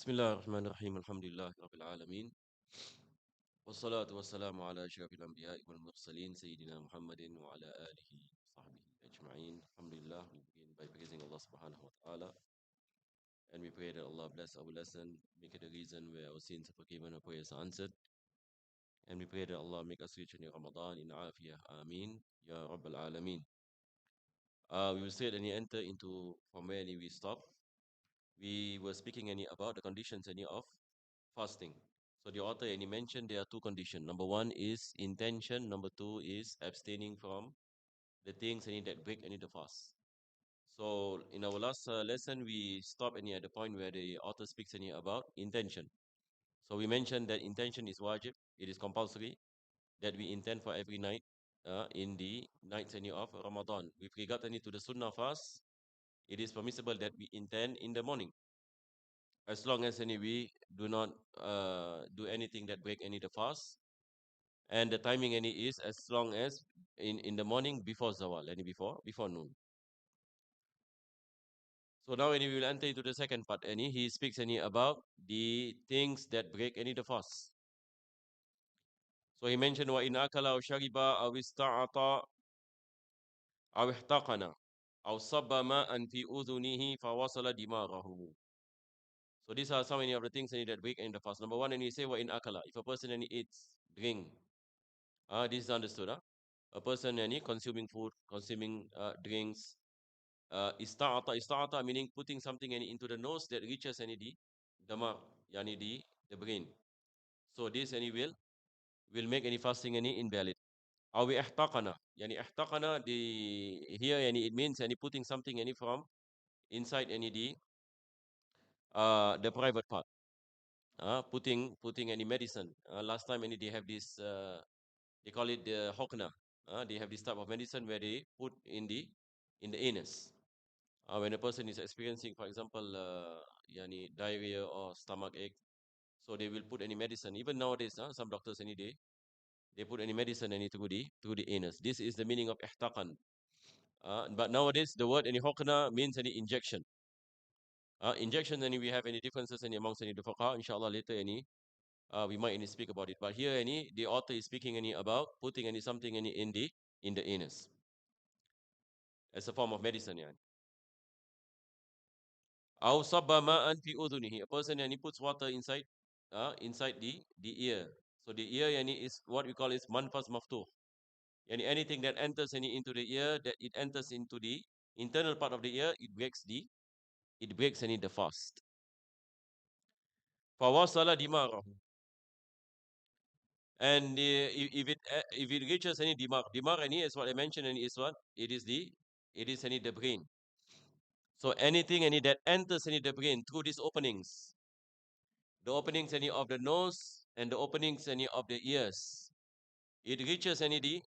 بسم الله الرحمن الرحيم الحمد لله رب العالمين والصلاة والسلام على أشرف الأنبياء والمرسلين سيدنا محمد وعلى آله وصحبه أجمعين. Alhamdulillah, we begin by praising Allah subhanahu wa ta'ala, and we pray that Allah bless our lesson, make it a reason where our sins are forgiven, our prayers are answered, and we pray that Allah make us reach in Ramadan in afiyah. Ameen Ya Rabbal Alameen. We will say and enter into from where we stop. We were speaking about the conditions of fasting. So the author and he mentioned there are two conditions. Number one is intention. Number two is abstaining from the things that break the fast. So in our last lesson, we stopped at the point where the author speaks about intention. So we mentioned that intention is wajib. It is compulsory that we intend for every night in the nights of Ramadan. With regard to the sunnah fast, it is permissible that we intend in the morning, as long as we do not do anything that break the fast. And the timing is as long as in the morning before zawal, before noon. So now we will enter into the second part. He speaks about the things that break the fast. So he mentioned wa in akala aw shariba aw ista'ata aw ihtaqana aw sabba ma'an fi udhunihi fa wasala dimarahu. So these are so many of the things that break the fast. Number one, and he say wa in akala, if a person eats, drink. This is understood. A person consuming food, consuming drinks. Ista'ata meaning putting something into the nose that reaches the damar, yani the brain. So this will make any fasting invalid. Aw ihtaqana, yani ihtaqana, the here it means putting something from inside the private part. Putting any medicine. Last time they have this they call it the hokna. They have this type of medicine where they put in the anus. When a person is experiencing, for example, diarrhea or stomach ache, so they will put any medicine. Even nowadays, some doctors any day they put any medicine through the anus. This is the meaning of ihtaqan. But nowadays, the word any hokna means any injection. Injection, we have any differences amongst the fuqaha. Inshallah, later we might speak about it. But here the author is speaking about putting something in the anus as a form of medicine. Yeah. Aw sabba ma'an fi udhunihi. A person he puts water inside the ear. So the ear is what we call is manfas maftuh. Anything that enters into the ear, that it enters into the internal part of the ear, it breaks the fast. Fawasala dimarahu. And if it reaches any dimar is what I mentioned, and is what it is the brain. So anything that enters the brain through these openings, the openings of the nose and the openings of the ears, it reaches if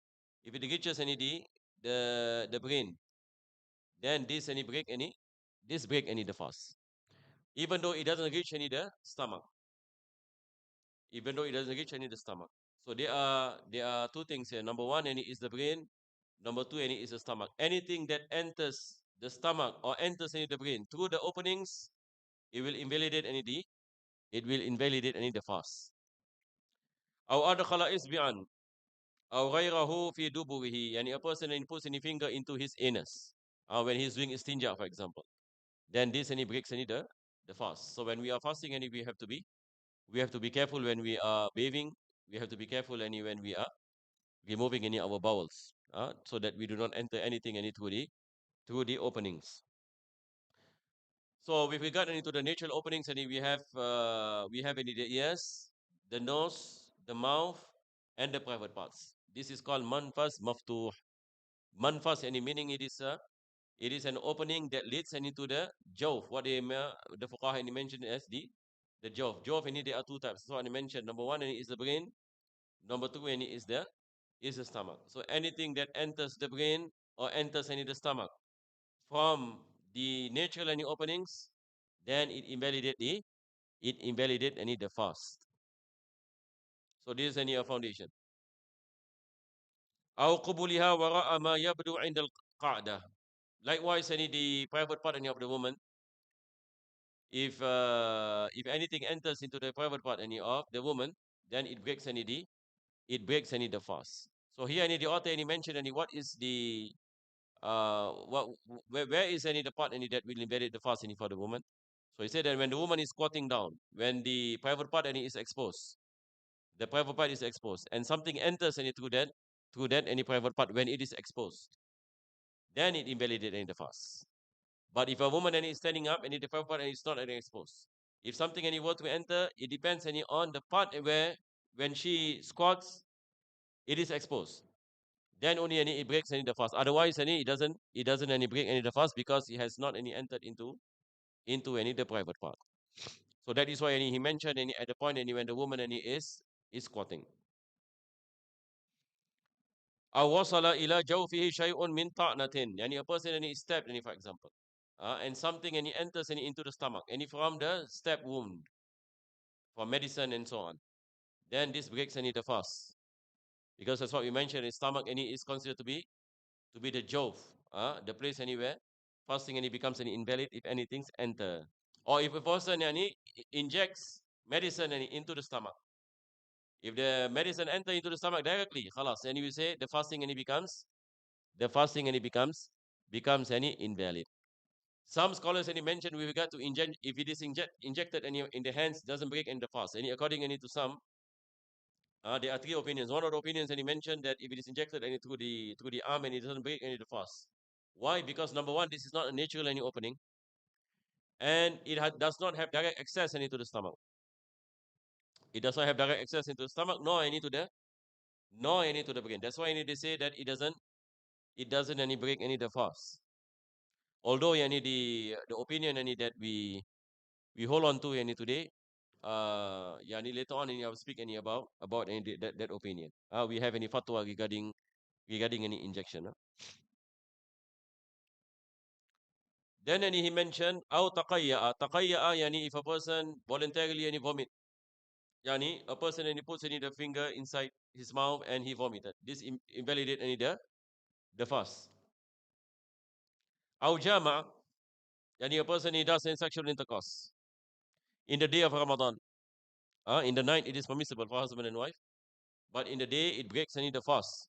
it reaches the brain, then this break the fast, even though it doesn't reach the stomach, the stomach. So there are two things here. Number one, is the brain. Number two, is the stomach. Anything that enters the stomach or enters the brain through the openings, it will invalidate the fast. Aw adkhala isbi'an aw ghayrahu fi duburihi, a person puts any finger into his anus when he's doing istinja, for example, then this breaks the fast. So when we are fasting, we have to be careful when we are bathing. We have to be careful when we are removing our bowels, so that we do not enter anything through the openings. So with regard to the natural openings, we have the ears, the nose, the mouth, and the private parts. This is called manfas maftuh. Manfas, meaning it is an opening that leads into the Jauf. What the fuqaha mentioned as the Jauf. Jauf, there are two types. So I mentioned number one is the brain. Number two is the stomach. So anything that enters the brain or enters the stomach from the natural openings, then it invalidates the fast. So this is a foundation. أو قبولها وراء ما يبدو عند القاعدة. Likewise, the private part of the woman, if anything enters into the private part any of the woman, then it breaks any the fast. So here any the author any mention any what is the what where is any the part any that will invalidate the fast any for the woman. So he said that when the woman is squatting down, when the private part any is exposed, the private part is exposed, and something enters any through that any private part when it is exposed, then it invalidates any the fast. But if a woman any is standing up and the private part any is not any exposed, if something any were to enter, it depends any on the part where when she squats, it is exposed. Then only any it breaks any the fast. Otherwise, any it doesn't any break any the fast because it has not any entered into any the private part. So that is why any he mentioned any at the point any when the woman any is squatting. Aw wasala ila jawfihi shay'un min ta'natin. Yani a person any is stabbed any for example. And something any enters any into the stomach, any from the stab wound for medicine and so on. Then this breaks any the fast. Because that's what we mentioned, his stomach any is considered to be the Jauf, the place anywhere fasting any becomes any invalid if anything's enter. Or if a person any injects medicine any into the stomach. If the medicine enter into the stomach directly, khalas, and we say the fasting any becomes any invalid. Some scholars any mention with regard to inject if it is injected any in the hands doesn't break in the fast. Any according any to some, there are three opinions. One of the opinions and he mentioned that if it is injected any through the arm and it doesn't break any the fast. Why? Because number one, this is not a natural any opening, and it does not have direct access any to the stomach. It does not have direct access into the stomach, nor any to the brain. That's why they say that it doesn't any break any the fast. Although any the opinion any that we hold on to any today, yani later on any I will speak any about any that opinion. We have any fatwa regarding any injection. Then any he mentioned, aw taqayya'a yani if a person voluntarily any vomit. Yani a person and he puts any the finger inside his mouth and he vomited. This invalidate any the fast. Aw jama' yani a person he does any sexual intercourse in the day of Ramadan. In the night it is permissible for husband and wife, but in the day it breaks any the fast.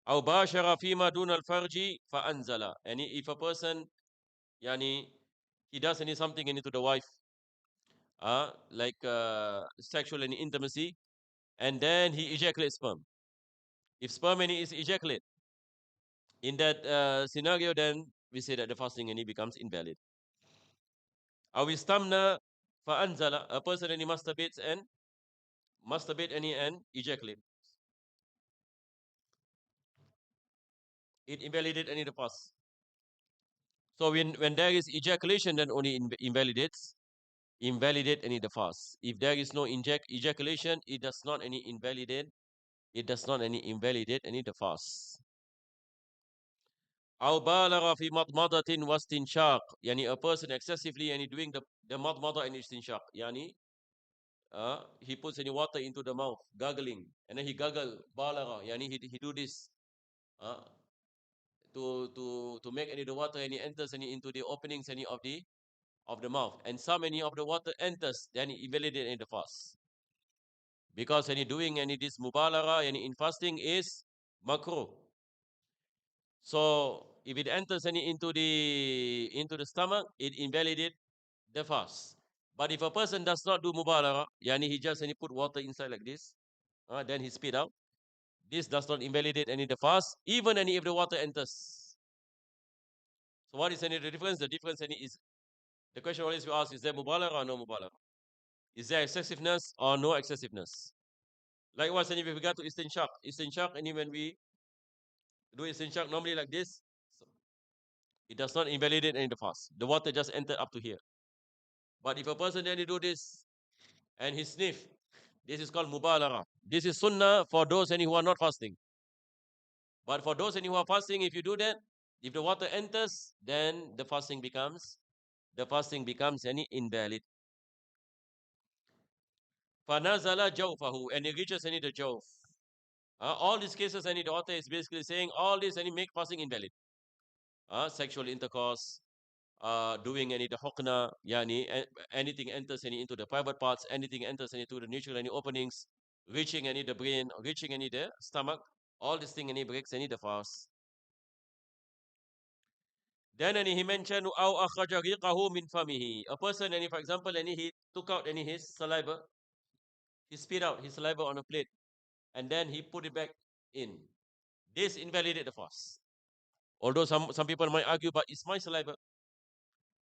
Aw bashara fima dun al-farji fa anzala. And if a person yani he does any something into the wife, like sexual and intimacy, and then he ejaculates sperm. If sperm any is ejaculate in that scenario, then we say that the fasting any becomes invalid. Awistamna fa'anzala, a person any masturbate any and ejaculate. It invalidate any the fast. So when there is ejaculation, then only invalidate any the fast. If there is no ejaculation, it does not any invalidate any the fast. أو بالغ في مضمضة واستنشاق. يعني a person excessively يعني doing the مضمضة and istinshaq. يعني he puts any water into the mouth, gargling, and then he gargle بالغ. يعني he do this uh, to make any the water any enters any into the openings any of the mouth, and some any of the water enters, then he invalidate any the fast. Because any doing any this mubalagha any in fasting is makruh. So if it enters any into the stomach, it invalidate the fast. But if a person does not do mubalagha, yani he just any put water inside like this, then he spit out. This does not invalidate any the fast, even any if the water enters. So what is any the difference? The difference any is the question always we ask: is there mubalagha or no mubalagha? Is there excessiveness or no excessiveness? Likewise, any with regard to istinshaq, any when we do istinshaq normally like this, so it does not invalidate any the fast. The water just entered up to here. But if a person then do this and he sniff, this is called mubalagha. This is sunnah for those any who are not fasting. But for those any who are fasting, if you do that, if the water enters, then the fasting becomes any invalid. Fanazala jawfahu, and it reaches any the jawf. All these cases any the author is basically saying all this any make fasting invalid. Sexual intercourse, doing any the hukna, yani anything enters any into the private parts, anything enters any to the natural any openings, reaching any the brain, reaching any the stomach, all this thing any breaks any the fast. Then any he mentioned أو أخرج ريقه من فمه. A person any for example any he took out any his saliva, he spit out his saliva on a plate, and then he put it back in. This invalidate the fast. Although some people might argue, but it's my saliva.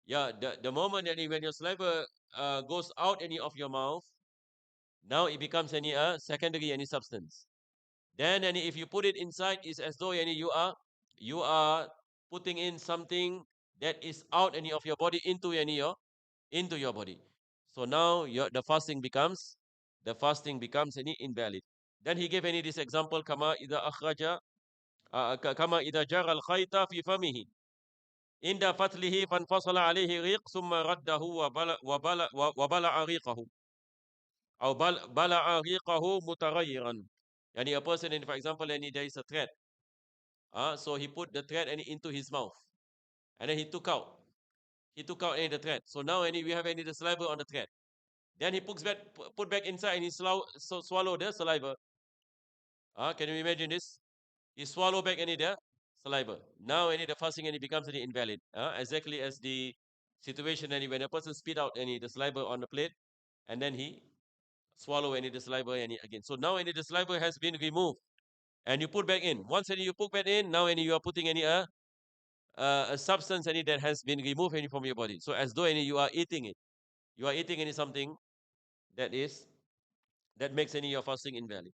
Yeah, the moment any when your saliva goes out any of your mouth, now it becomes any secondary any substance. Then any if you put it inside, it's as though any you are putting in something that is out any of your body into your body. So now the fasting becomes any invalid. Then he gave any this example kama ida akhraja kama ida jara al khayta fi famihi inda fatlihi fanfasala alayhi riq thumma raddahu wa bala riqahu aw bala riqahu mutaghayyiran. Yani a person in for example any there is a thread, so he put the thread any into his mouth, and then he took out any the thread. So now any we have any the saliva on the thread. Then he put back inside and he swallow the saliva. Can you imagine this? He swallow back any the saliva. Now any the fasting any becomes any invalid. Exactly as the situation any when a person spit out any the saliva on the plate, and then he swallow any the saliva any again. So now any the saliva has been removed and you put back in. Once any you put back in, now any you are putting any a substance any that has been removed any from your body. So as though any you are eating it. You are eating any something that is that makes any your fasting invalid.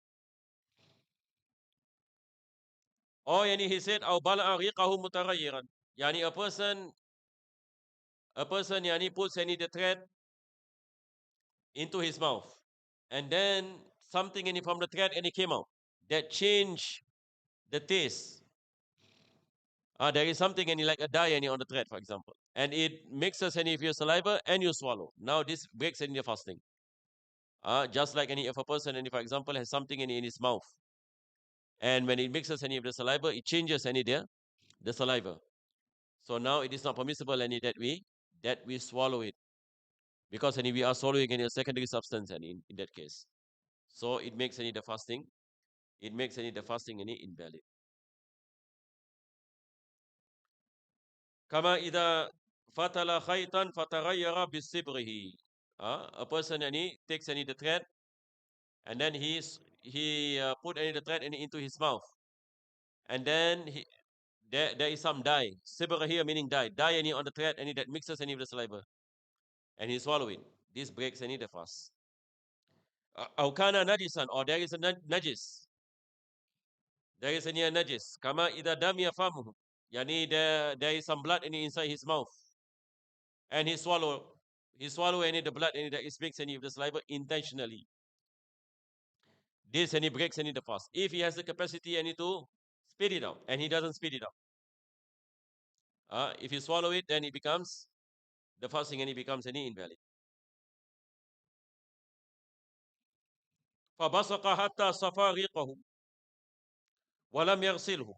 Or yani he said, "Aw bala'a riqahu mutaghayyiran." Yani a person yani puts any the thread into his mouth, and then something any from the thread and it came out that change the taste. There is something any like a dye any on the thread, for example, and it mixes any of your saliva and you swallow. Now this breaks any your fasting. Just like any if a person any for example has something in his mouth, and when it mixes any of the saliva, it changes any the saliva. So now it is not permissible any that we swallow it, because any we are swallowing any secondary substance any in that case. So it makes any the fasting any invalid. Kama ida fatala khaytan fataghayyara bisibrihi. A person any takes any the thread, and then he put any the thread any into his mouth, and then there is some dye. Sibr here meaning dye any on the thread any that mixes any of the saliva, and he swallow it. This breaks any the fast. Aw kana najisan, or there is a najis. There is a near najis. Kama ida damiya famuhu. Yani there is some blood inside his mouth. And he swallow any the blood any that is mixed any of the saliva intentionally. This and he breaks any the fast. If he has the capacity any to spit it out, and he doesn't spit it out. If you swallow it, then it becomes the fasting and it becomes any invalid. فبصق حتى صفى ريقه ولم يغسله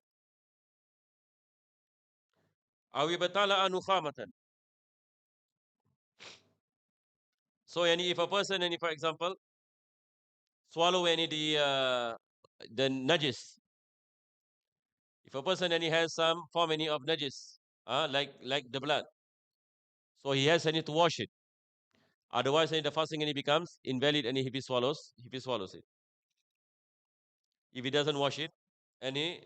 أو ابتلع نخامة. So any if a person any for example swallow any the najis. If a person any has some form any of najis, like the blood, so he has any to wash it. Otherwise, any the fasting any becomes invalid any if he swallows it. If he doesn't wash it, any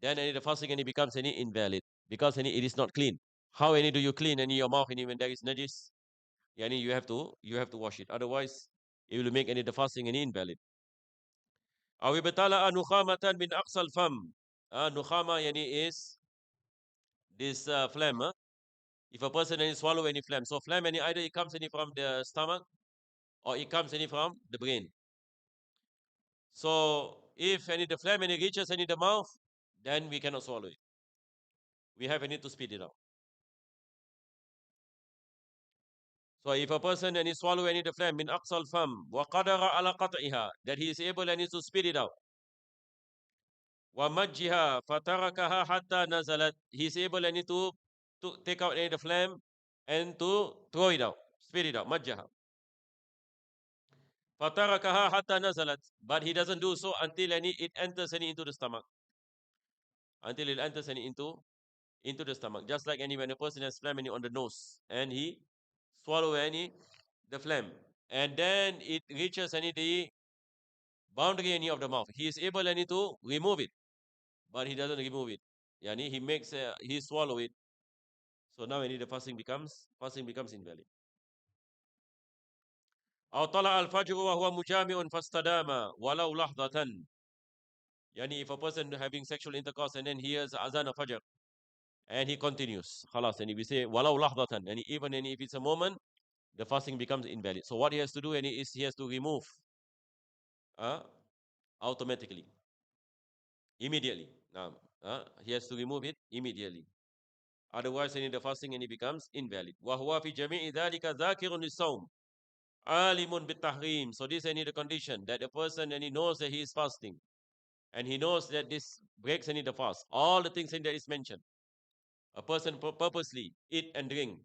then any the fasting any becomes any invalid, because any it is not clean. How any do you clean any your mouth any when there is najis? Yani you have to wash it. Otherwise, it will make any the fasting any invalid. أو ابتلع نخامة من أقصى الفم. Nukhama yani is this phlegm. If a person any swallow any phlegm, so phlegm any either it comes any from the stomach or it comes any from the brain. So if any the phlegm any reaches any the mouth, then we cannot swallow it. We have any to spit it out. So if a person any swallow any the phlegm min aqsal fam wa qadara ala qat'iha, that he is able any to spit it out. Wa majjiha fatarakaha hatta nazalat, he is able any to to take out any the phlegm and to throw it out, spit it out, majjaha. Fatarakaha hatta nazalat. But he doesn't do so until it enters into the stomach. Until it enters into the stomach. Just like when a person has phlegm on the nose and he swallow the phlegm, and then it reaches the boundary of the mouth. He is able to remove it, but he doesn't remove it. Yani he makes he swallow it. So now the fasting becomes invalid. أو طلع الفجر وهو مجامع فاستدام ولو لحظة. Yani if a person having sexual intercourse and then hears azan of fajr and he continues, خلاص, and we say ولو لحظة, and even if it's a moment, the fasting becomes invalid. So what he has to do is he has to remove automatically, immediately. Now, he has to remove it immediately. Otherwise, the fasting becomes invalid. وهو في جميع ذلك ذاكر للصوم alimun bitahrim. So this the condition that the person he knows that he is fasting, and he knows that this breaks the fast. All the things that is mentioned. A person purposely eat and drink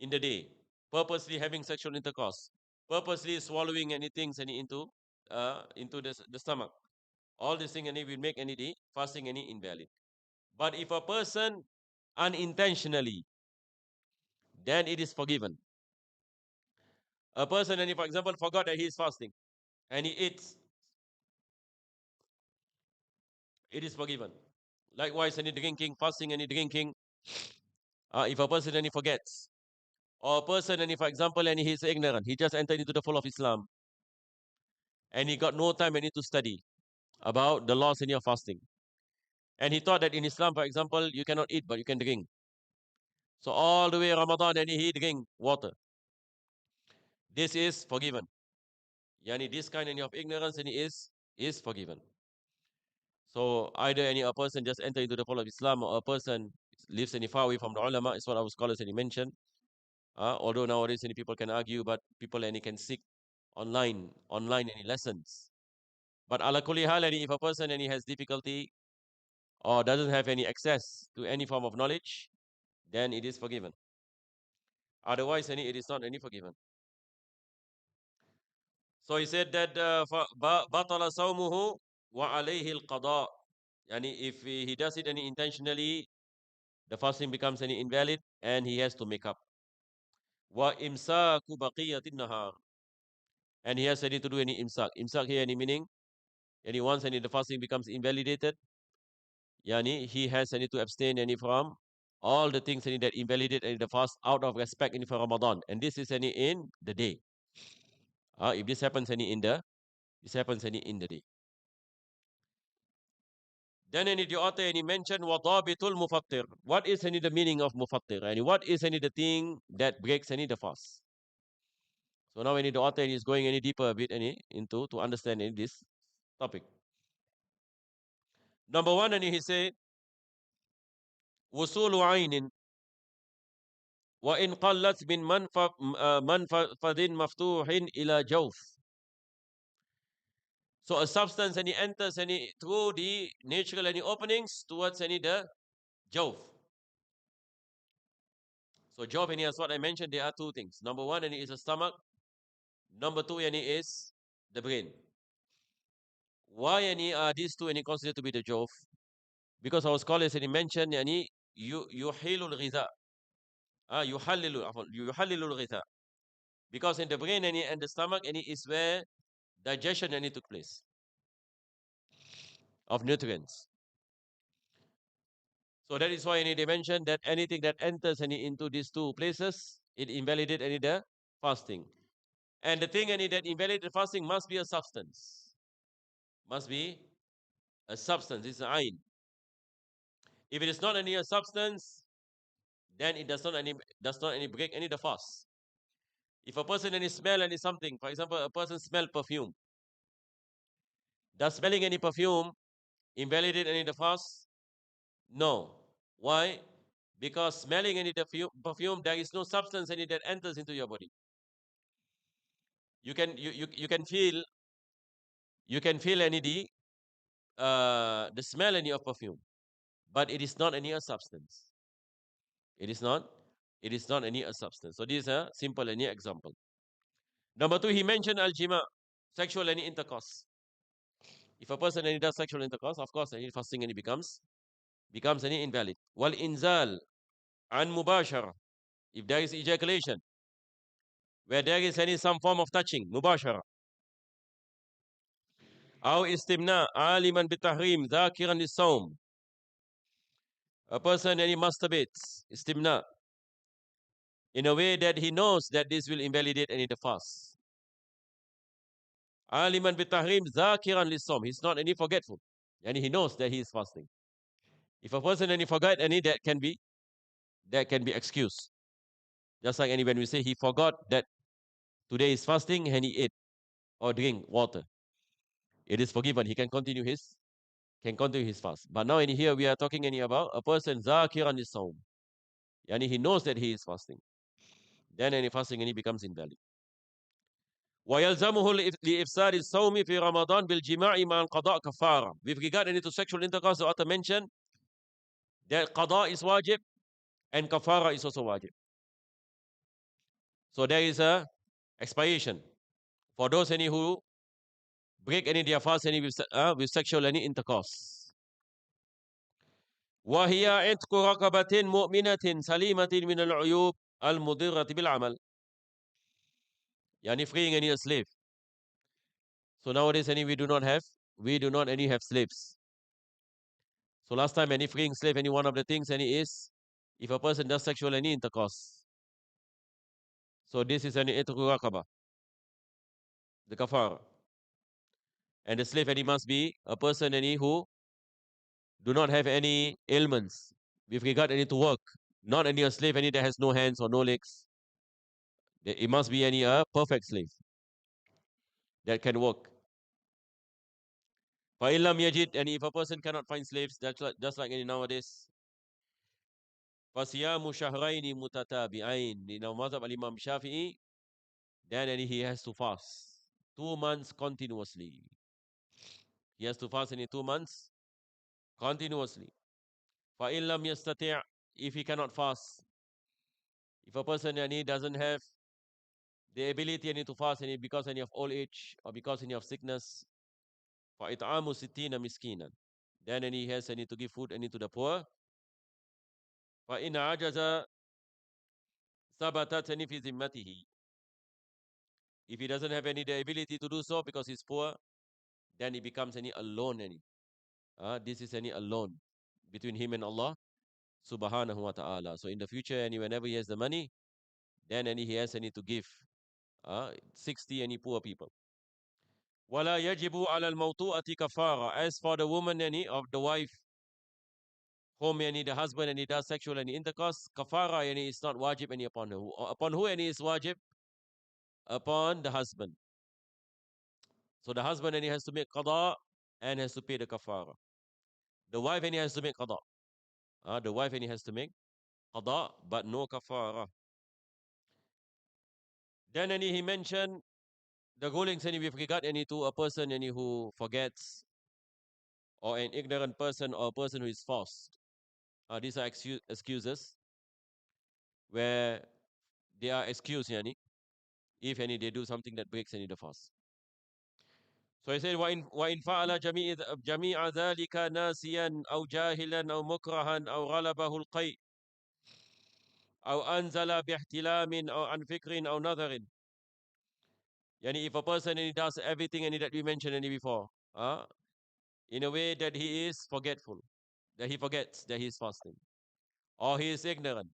in the day, purposely having sexual intercourse, purposely swallowing anything into the stomach. All these things will make day fasting invalid. But if a person unintentionally, then it is forgiven. A person, for example, forgot that he is fasting and he eats, it is forgiven. Likewise, any drinking, fasting, any drinking, if a person forgets, or a person, for example, he is ignorant, he just entered into the fold of Islam, and he got no time to study about the laws of fasting. And he thought that in Islam, for example, you cannot eat, but you can drink. So all the way Ramadan, and he drink water. This is forgiven. Yani this kind of ignorance is forgiven. So either a person just enter into the fold of Islam, or a person lives far away from the ulama, is what our scholars mentioned. Although nowadays any people can argue, but people can seek online any lessons. But ala kulli hal, if a person has difficulty or doesn't have any access to any form of knowledge, then it is forgiven. Otherwise, it is not forgiven. So he said that batala sawmuhu wa alayhi al-qada. Yani if he does it intentionally, the fasting becomes invalid and he has to make up. Wa imsaku baqiyatin nahar. And he has to do any imsak. Imsak here any meaning? Yani once the fasting becomes invalidated, yani he has to abstain from all the things that invalidate the fast out of respect for Ramadan. And this is in the day. If this happens in the day. Then the author mentioned wadabitul mufattir. What is the meaning of mufattir? And what is the thing that breaks the fast? So now the author is going deeper a bit into to understand this topic. Number one, and he said, wusulu ainin wa in qallat min manfadin maftuhin ila jauf. So a substance enters through the natural openings towards the jauf. So jauf is what I mentioned. There are two things. Number one, is the stomach. Number two, is the brain. Why are these two considered to be the jauf? Because our scholars mentioned yuhilul ghiza. Yuhallilul ghiza. Because in the brain and the stomach is where digestion took place of nutrients. So that is why they mentioned that anything that enters into these two places, it invalidates the fasting. And the thing that invalidates the fasting must be a substance. Must be a substance. It's an ayn. If it is not a substance, then it does not break the fast. If a person smell something, for example, a person smell perfume, does smelling any perfume invalidate the fast? No. Why? Because smelling any perfume, there is no substance that enters into your body. You can feel the smell of perfume, but it is not any substance. It is not. It is not any substance. So this is a simple any example. Number two, he mentioned al-jima, sexual any intercourse. If a person any does sexual intercourse, of course, any fasting any becomes any invalid. Wal inzal an mubashara. If there is ejaculation, where there is any some form of touching, mubashara. أو استمناء عالما بالتحريم ذاكرا للصوم. A person any masturbates, istimna, in a way that he knows that this will invalidate any the fast. Aliman bitahrim zakiran lisom. He's not any forgetful. And he knows that he is fasting. If a person any forget any that can be excused. Just like any when we say he forgot that today is fasting and he ate or drink water. It is forgiven. He can continue his fast. But now in here we are talking any about a person zakiran lisom. Yani he knows that he is fasting. Then any fasting any becomes invalid. ويلزمه لإفساد الصوم في رمضان بالجماع مع القضاء كفارة. With regard any to sexual intercourse, the author mentioned that qada is wajib and kafara is also wajib. So there is a expiation for those any who break any their fast any with sexual any intercourse. وهي عتق رقبة مؤمنة سليمة من العيوب المضرة بالعمل. يعني freeing any a slave. So nowadays any we do not any have slaves. So last time any freeing slave, any one of the things any is if a person does sexual any intercourse. So this is any itqu raqaba, the kafara. And the slave any must be a person any who do not have any ailments with regard any to work. Not any a slave any that has no hands or no legs. It must be any a perfect slave that can work. فَإِلَّمْ yajid, and if a person cannot find slaves, that's just like any nowadays. فَصِيَامُ شَهْرَيْنِ مُتَتَابِعَيْنِ. In our mazhab al-Imam Shafi'i, then any he has to fast 2 months continuously. He has to fast in 2 months continuously. فَإِن لَمْ يَسْتَطِعْ, if he cannot fast, if a person yani, doesn't have the ability any to fast any because any of old age or because any of sickness, فَإِطْعَامُ سِتِّينَ مِسْكِينًا, then any he has any to give food any to the poor. فَإِنْ عَجَزَ ثَبَتَتْ any فِي ذِمَّتِهِ. If he doesn't have any the ability to do so because he's poor, then he becomes any alone any. This is any alone between him and Allah subhanahu wa ta'ala. So in the future, any whenever he has the money, then any he has any to give 60 any poor people. وَلَا يَجِبُ عَلَى الْمَوْطُوءَةِ كَفَارًا. As for the woman any of the wife, whom any the husband any does sexual any intercourse, kafara any is not wajib any upon her. Upon who any is wajib? Upon the husband. So the husband any has to make qada and has to pay the kafara. The wife any has to make qada. The wife any has to make qada, but no kafara. Then any he mentioned the rulings any with regard any to a person any who forgets or an ignorant person or a person who is forced. These are excuses where they are excused yani, if any they do something that breaks any the fast. So he said وإن فعل جميع ذلك ناسيا أو جاهلا أو مكرها أو غلبه القيء أو أنزل باحتلام أو عن فكر أو نظر. Yani if a person and he does everything and that we mentioned any before, in a way that he is forgetful, that he forgets that he is fasting, or he is ignorant,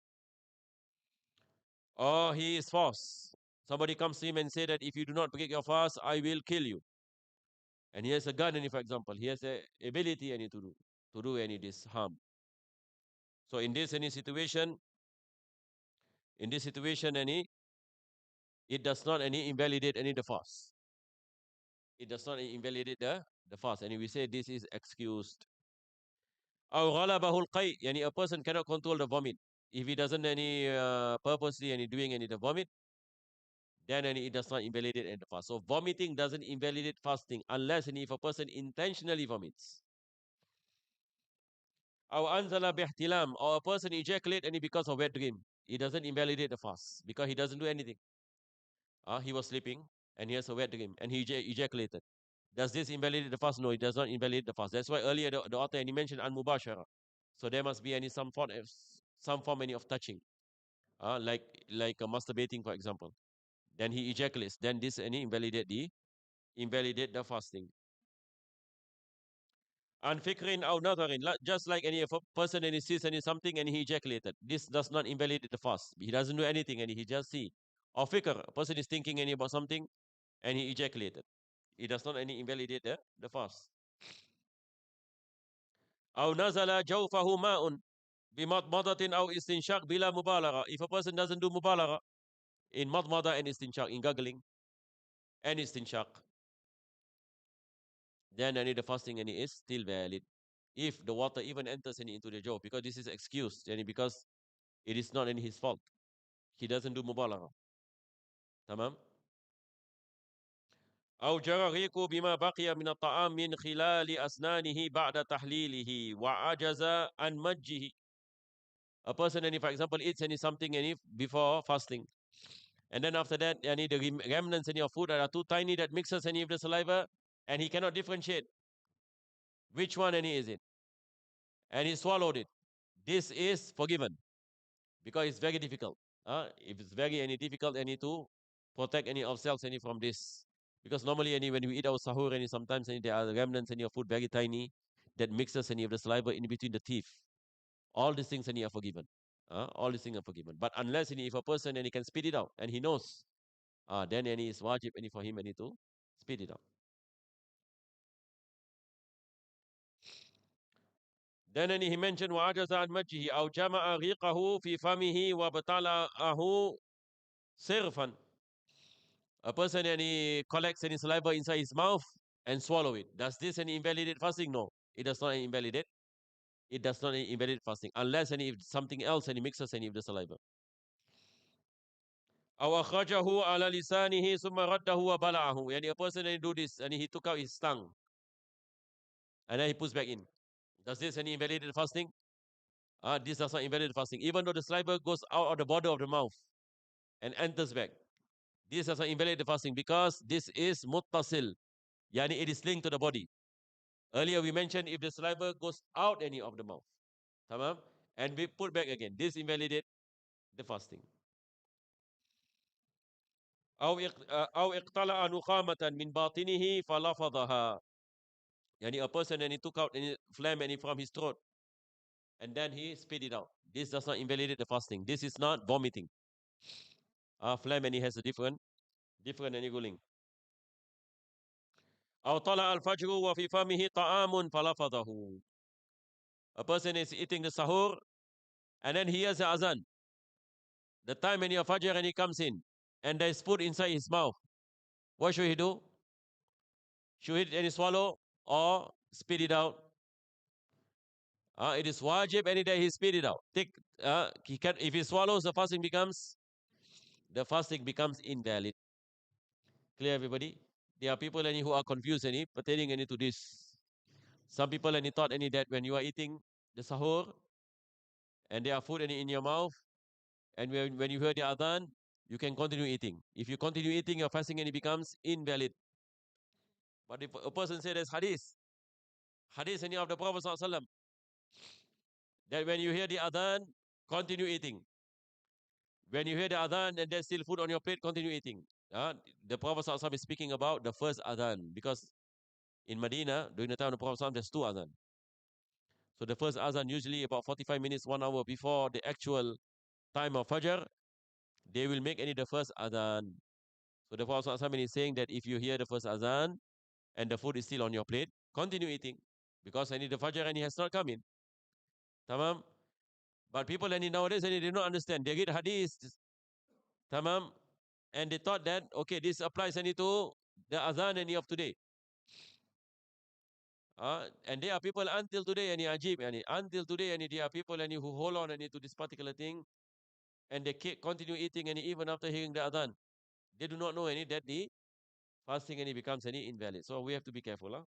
or he is false. Somebody comes to him and say that if you do not break your fast, I will kill you. And he has a gun, and for example, he has the ability any to do any this harm. So in this situation, any it does not any invalidate any the fast. It does not invalidate the fast. And we say this is excused. أو غلبه القيء, يعني a person cannot control the vomit. If he doesn't any purposely any doing any the vomit, then any it does not invalidate any the fast. So vomiting doesn't invalidate fasting unless any if a person intentionally vomits. Aw anzala bihtilam, or a person ejaculate and he because of wet dream. It doesn't invalidate the fast because he doesn't do anything. He was sleeping and he has a wet dream and he ejaculated. Does this invalidate the fast? No, it does not invalidate the fast. That's why earlier the author and he mentioned al-mubashara. So there must be any some form any of touching. Like masturbating, for example. Then he ejaculates. Then this any invalidate the fasting. And fikrin aw nadarin, just like any if a person and he sees any something and he ejaculated. This does not invalidate the fast. He doesn't do anything and he just see. Or fikr, a person is thinking any about something and he ejaculated. It does not any invalidate the fast. Aw nazala jawfahu ma'un bimadmadatin aw istinshaq bila mubalagha. If a person doesn't do mubalagha in madmada and istinshaq, in gargling and istinshaq, then any the fasting any is still valid. If the water even enters any into the jaw, because this is excused, and because it is not any his fault. He doesn't do mubalagha. Tamam? أو جرى الريق بما بقي من الطعام من خلال أسنانه بعد تحليله وعجز عن مجه. A person, and if, for example, eats any something and if before fasting, and then after that, any the remnants any of food are too tiny that mixes any of the saliva, and he cannot differentiate which one any is it, and he swallowed it. This is forgiven because it's very difficult. If it's very any difficult any to protect any ourselves any from this, because normally any when we eat our sahur any sometimes any there are remnants any of food very tiny that mixes any of the saliva in between the teeth. All these things any are forgiven. All these things are forgiven. But unless any if a person and he can spit it out and he knows, then any is wajib any for him any to spit it out. Then any he mentioned وَعَجَزَ عَنْ مَجِّهِ أَوْ جَمَعَ رِيقَهُ فِي فَمِهِ وَبَتَلَعَهُ صِرْفًا. A person and he collects any saliva inside his mouth and swallow it. Does this any invalidate fasting? No, it does not invalidate. It does not invalidate fasting unless any if something else and he mixes any of the saliva. أو أخرجه على لسانه ثم رده وبلعه. And a person and he do this and he took out his tongue and then he puts back in. Does this any invalidate fasting? This does not invalidate fasting. Even though the saliva goes out of the border of the mouth and enters back, this does not invalidate the fasting because this is muttasil. Yani it is linked to the body. Earlier we mentioned if the saliva goes out any of the mouth, tamam, and we put back again, this invalidate the fasting. أو اقتلع نخامة من باطنه فلفظها. Yani a person and he took out any phlegm any from his throat and then he spit it out. This does not invalidate the fasting. This is not vomiting. Phlegm and he has a different any ruling. أو طلع الفجر وفي فمه طعام فلفظه. A person is eating the sahur and then he hears the azan. The time when your fajr and he comes in and there's food inside his mouth, what should he do? Should he any swallow or spit it out? It is wajib any day he spit it out. He can if he swallows the fasting becomes invalid. Clear everybody? There are people any who are confused any pertaining any to this. Some people any thought any that when you are eating the sahur and there are food any in your mouth and when you hear the adhan, you can continue eating. If you continue eating, your fasting any becomes invalid. But if a person says there's hadith any of the Prophet ﷺ, that when you hear the adhan, continue eating. When you hear the adhan and there's still food on your plate, continue eating. The Prophet ﷺ is speaking about the first adhan because in Medina, during the time of the Prophet ﷺ, there's two adhan. So the first adhan usually about 45 minutes, 1 hour before the actual time of Fajr, they will make any the first adhan. So the Prophet ﷺ is saying that if you hear the first adhan and the food is still on your plate, continue eating because any the Fajr and he has not come in. Tamam. But people any nowadays any they don't understand. They read hadith, tamam, and they thought that okay, this applies any to the adhan any of today. And there are people until today any ajib any until today any there are people any who hold on any to this particular thing and they continue eating any even after hearing the adhan. They do not know any that the fasting any becomes any invalid. So we have to be careful.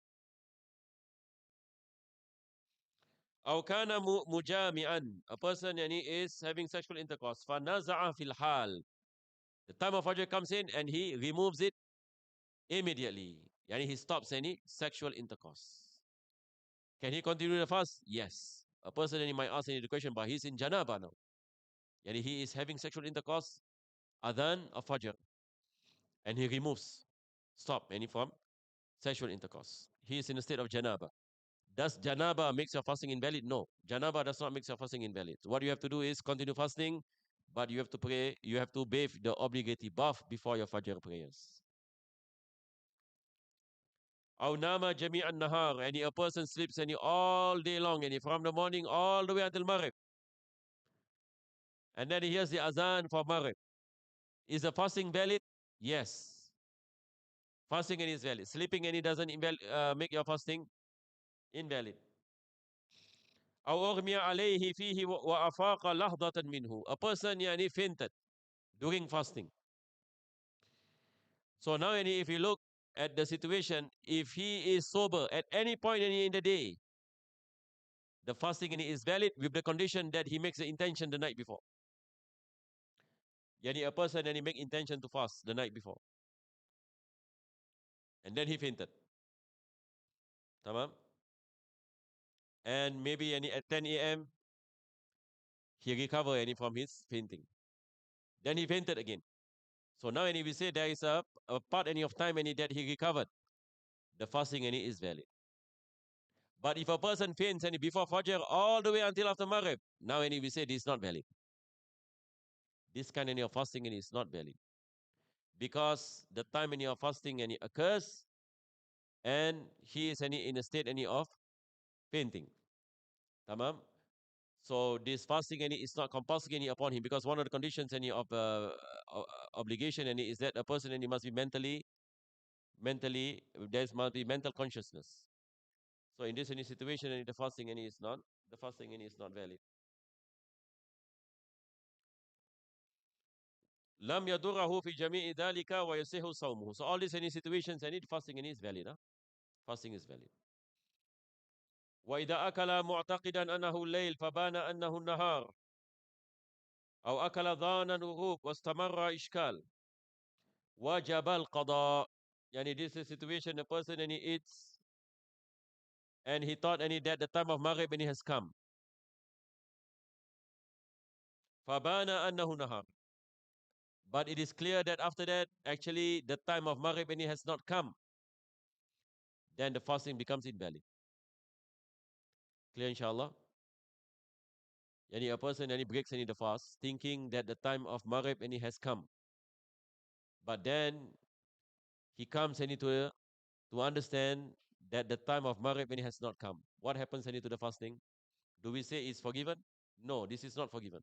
أو كان مجامعا, a person يعني is having sexual intercourse, فنزع في الحال. The time of Fajr comes in and he removes it immediately. Yani he stops any sexual intercourse. Can he continue the fast? Yes. A person then he might ask any the question, but he's in janaba now. Yani he is having sexual intercourse, adhan of Fajr, and he removes, stop any form sexual intercourse. He is in a state of janaba. Does janaba makes your fasting invalid? No. Janaba does not make your fasting invalid. So what you have to do is continue fasting, but you have to pray, you have to bathe the obligatory bath before your Fajr prayers. أو نام جميع النهار, and a person sleeps and all day long, and from the morning all the way until Maghrib. And then he hears the azan for Maghrib. Is the fasting valid? Yes. Fasting and is valid. Sleeping and it doesn't make your fasting invalid. أو أغمي عليه فيه وأفاق لحظة منه. A person يعني fainted during fasting. So now if you look at the situation, if he is sober at any point in the day, the fasting is valid with the condition that he makes the intention the night before. Yani a person and he make intention to fast the night before. And then he fainted. Tamam? And maybe yani at 10 a.m. he recovered any from his fainting. Then he fainted again. So now any we say there is a part any of time any that he recovered, the fasting any is valid. But if a person faints any before Fajr all the way until after Maghrib, now any we say this is not valid. This kind any of fasting any is not valid. Because the time any of fasting any occurs and he is any in a state any of fainting. Tamam? So this fasting any is not compulsory any upon him because one of the conditions any of obligation any is that a person any must be mentally there must be mental consciousness. So in this any situation any the fasting any is not valid. لم يضره في جميع ذلك ويصح صومه. So all these any situations any fasting any is valid. Huh? Fasting is valid. وإذا أكل معتقدا أنه الليل فبان أنه النهار أو أكل ظانا الغروب واستمر إشكال وجب القضاء. Yani this is a situation a person and he eats and he thought any that the time of Maghrib and he has come. فبان أنه نهار. But it is clear that after that actually the time of Maghrib and he has not come. Then the fasting becomes invalid. Clear inshallah? Yani a person and he breaks any the fast thinking that the time of Maghrib and he has come. But then he comes any to understand that the time of Maghrib and it has not come. What happens any to the fasting? Do we say it's forgiven? No, this is not forgiven.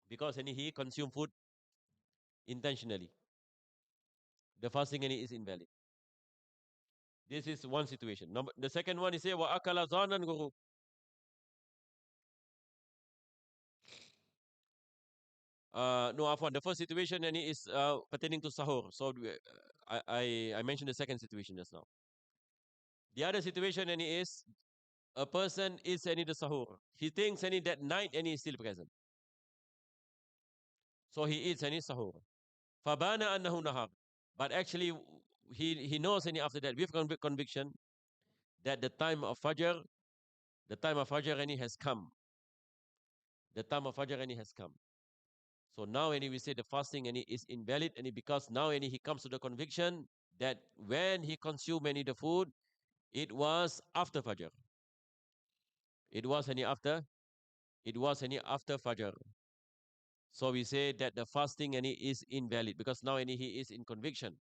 Because any he consumed food intentionally. The fasting any is invalid. This is one situation. Number, the second one is say wa akala zanan guru. No, afwan. The first situation any is pertaining to sahur. So I mentioned the second situation just now. The other situation any is a person is any the sahur. He thinks any that night any is still present. So he eats any sahur. Fabana annahu nahar. But actually, he knows any after that with conviction that the time of Fajr any has come. The time of Fajr any has come. So now any we say the fasting any is invalid any because now any he comes to the conviction that when he consumed any the food, it was after Fajr. It was any after. It was any after Fajr. So we say that the fasting any is invalid because now any he is in conviction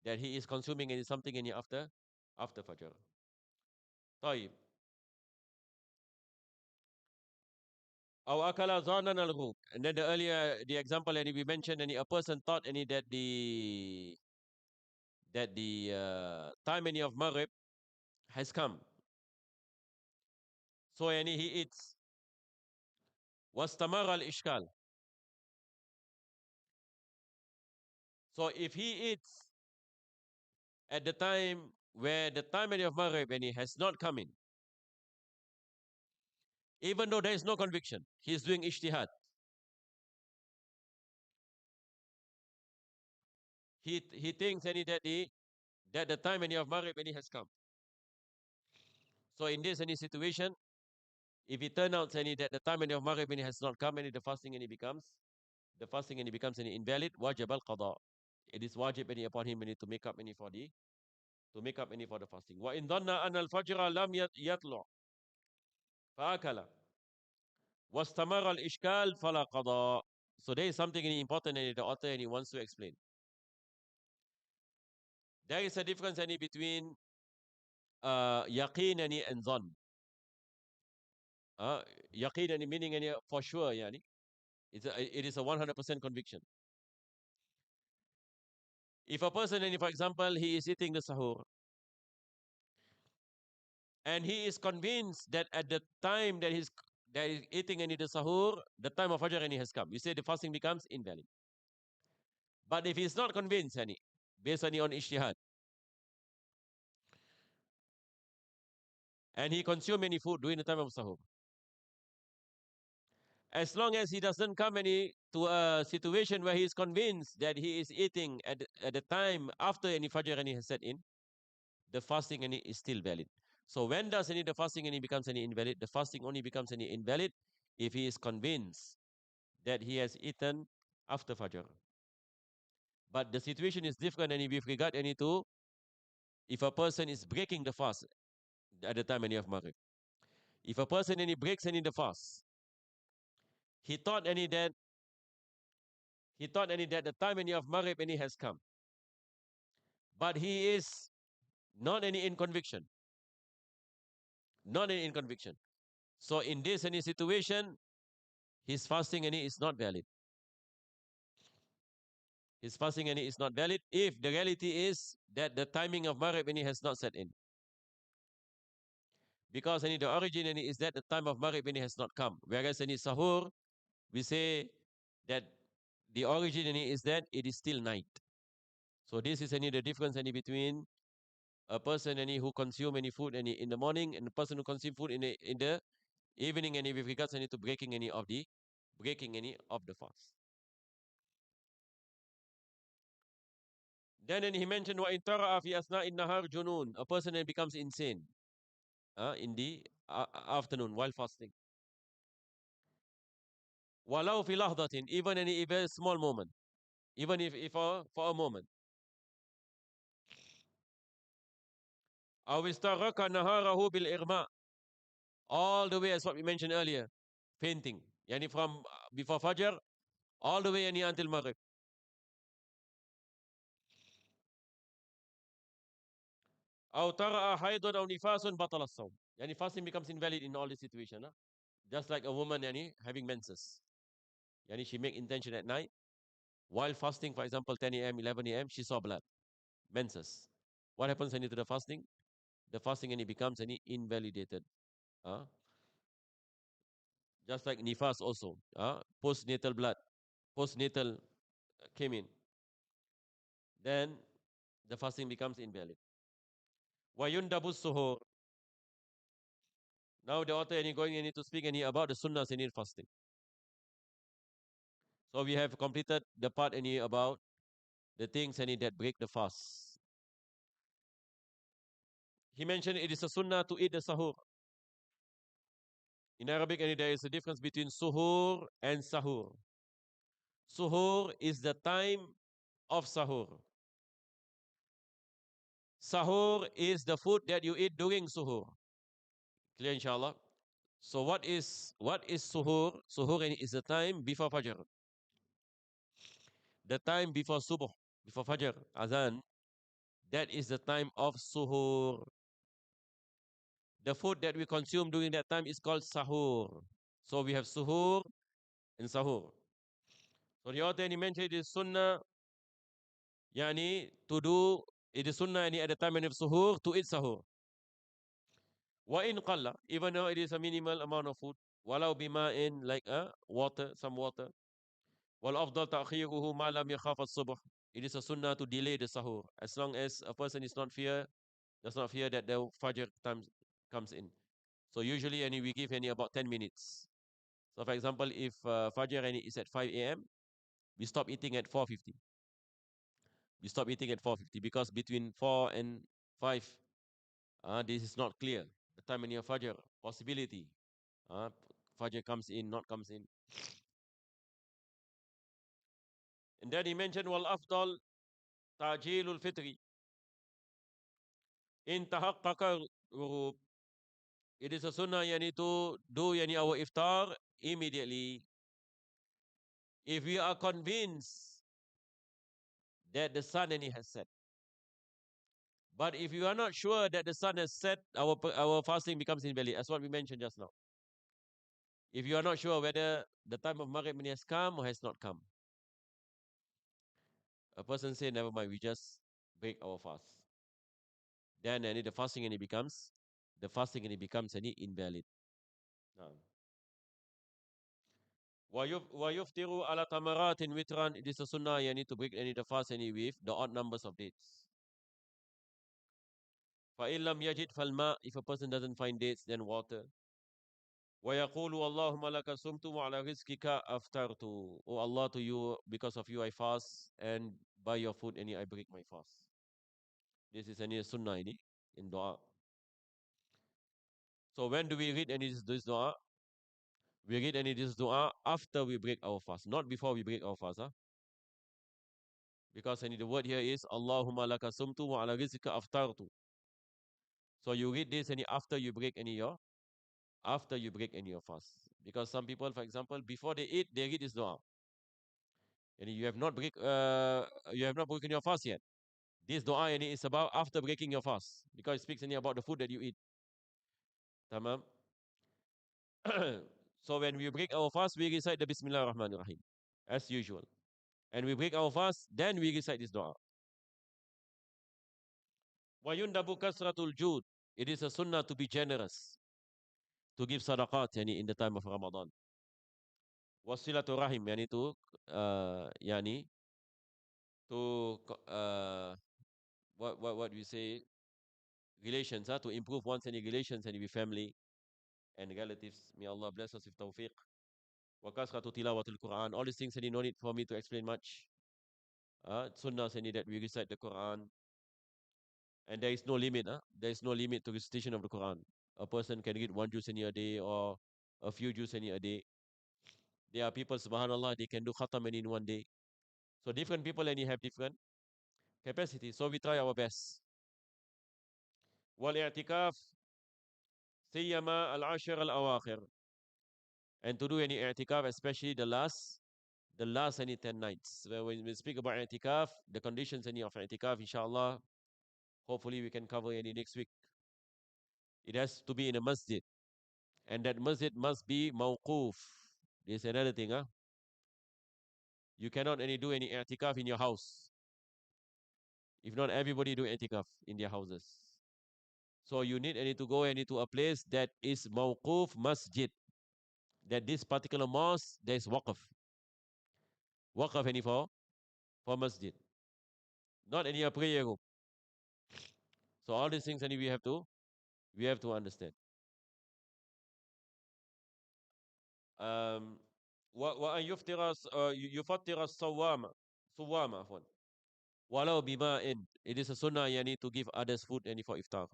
that he is consuming any something any after Fajr. طيب. أو أكل ظانا الغروب. And then the earlier the example any we mentioned any a person thought any that the time any of Maghrib has come. So any he eats. واستمر الإشكال. So if he eats at the time where the time of Maghrib and he has not come in, even though there is no conviction, he is doing ijtihad. He thinks any that the time any of Maghrib any has come. So in this any situation, if it turns out any that the time any of Maghrib any has not come, any the fasting any becomes any invalid, wajib al qada. It is wajib any upon him any to make up any for the fasting. Wa in dhanna an al fajr lam yatlu fa wastamar al ishkal fala qada. So there is something important in the author and he wants to explain. There is a difference any between yaqeen and zan. Uh, Yaqeen any meaning any for sure yani. It is a 100% conviction. If a person any for example he is eating the sahur and he is convinced that at the time that he's eating any the sahur, the time of fajr any has come. You say the fasting becomes invalid. But if he's not convinced any, based on ijtihad, and he consume any food during the time of sahur, as long as he doesn't come any to a situation where he is convinced that he is eating at the time after any fajr any has set in, the fasting any is still valid. So when does any the fasting any becomes any invalid? The fasting only becomes any invalid if he is convinced that he has eaten after fajr. But the situation is different any with regard any to if a person is breaking the fast at the time any of maghrib. If a person any breaks any the fast, he thought any that the time any of maghrib any has come, but he is not any in conviction, not any in conviction. So in this any situation, his fasting any is not valid. His fasting any is not valid if the reality is that the timing of maghrib any has not set in. Because any the origin any is that the time of maghrib any has not come. Whereas any sahur, we say that the origin any is that it is still night. So this is any the difference any between a person any who consume any food any in the morning and the person who consume food in the evening any with regards any to breaking any of the fast. Then he mentioned wa in tara'a fi asna'in nahar junun, a person then becomes insane in the afternoon while fasting. Walau fi lahdatin, even any very small moment, even if for a moment. Aw istaraka naharahu bil irma, all the way as what we mentioned earlier, fainting. Yani from before Fajr all the way yani until Maghrib. Aw tara'a haydun aw nifasun batala as-sawm. Yani fasting becomes invalid in all this situation. Just like a woman yani having menses. Yani she make intention at night while fasting, for example, 10 a.m., 11 a.m., she saw blood, menses. What happens any to the fasting? The fasting any becomes any invalidated. Uh, just like nifas also. Postnatal blood, postnatal came in. Then the fasting becomes invalid. Wayundabu suhur. Now the author any going any to speak any about the sunnahs in fasting. So we have completed the part any about the things any that break the fast. He mentioned it is a sunnah to eat the sahur. In Arabic, any there is a difference between suhur and sahur. Suhur is the time of sahur. Sahur is the food that you eat during suhur. Clear, inshallah. So what is suhur? Suhur is the time before fajr, the time before subuh, before fajr, azan. That is the time of suhur. The food that we consume during that time is called sahur. So we have suhur and sahur. So the author mentioned it is sunnah, yani to do it is sunnah yani at the time of suhur to eat sahur. Wa in qalla, even though it is a minimal amount of food, walau bima in like water, some water. Wal afdal ta'khiruhu ma lam yakhaf as-subh. It is a sunnah to delay the sahur as long as a person is not fear Does not fear that the Fajr time comes in. So usually any we give any about 10 minutes. So for example, if Fajr any is at 5 a.m., we stop eating at 4:50. We stop eating at 4:50 because between 4 and 5, this is not clear. The time in your Fajr possibility. Uh, Fajr comes in, not comes in. And then he mentioned wal afdal ta'jilul fitri in tahaqqaqa ghurub. It is a sunnah yani to do yani our iftar immediately if we are convinced that the sun any has set. But if you are not sure that the sun has set, our fasting becomes invalid, as what we mentioned just now. If you are not sure whether the time of Maghrib has come or has not come, a person say, never mind, we just break our fast. Then any the fasting and it becomes any invalid. Naam. ويفطر على تمرات وترا. It is a sunnah you need to break any the fast any with the odd numbers of dates. فإن لم يجد فالماء. If a person doesn't find dates, then water. ويقول اللهم لك صمت وعلى رزقك أفطرت. Oh Allah, to you, because of you I fast, and by your food any I break my fast. This is any sunnah ini in dua. So when do we read any this dua? We read any this dua after we break our fast, not before we break our fast. Huh? Because any the word here is Allahumma laka sumtu wa ala rizqika aftartu. So you read this any after you break any your fast. Because some people, for example, before they eat, they read this dua. And you have not broken your fast yet. This dua any is about after breaking your fast. Because it speaks any about the food that you eat. Tamam. So when we break our fast, we recite the Bismillah ar-Rahman ar-Rahim. As usual. And we break our fast, then we recite this dua. وَيُنْدَبُ كَسْرَةُ الْجُودِ. It is a sunnah to be generous, to give sadaqat yani in the time of Ramadan. Wasilatu rahim yani yani to what we say relations, to improve one's any relations and with family and relatives. May Allah bless us with tawfiq. Wa kasratu tilawatul Quran. All these things any no need for me to explain much. Sunnahs any that we recite the Quran, and there is no limit. There is no limit to recitation of the Quran. A person can read one juz any a day or a few juz any a day. There are people, subhanallah, they can do khatam in one day. So different people and you have different capacity. So we try our best. والاعتكاف سيما العشر الأواخر. And to do any i'tikaf, especially the last any 10 nights. When we speak about i'tikaf, the conditions any of i'tikaf, inshallah, hopefully we can cover any next week. It has to be in a masjid. And that masjid must be mawquf. This is another thing. You cannot any do any i'tikaf in your house. If not, everybody do i'tikaf in their houses. So you need to go any to a place that is mawquf masjid. That this particular mosque there is waqf. Waqf any for masjid. Not any prayer room. So all these things any we have to understand. Um وأن يفطر يفطر الصوام عفوا ولو بماء. It is a sunnah yani to give others food any for iftar.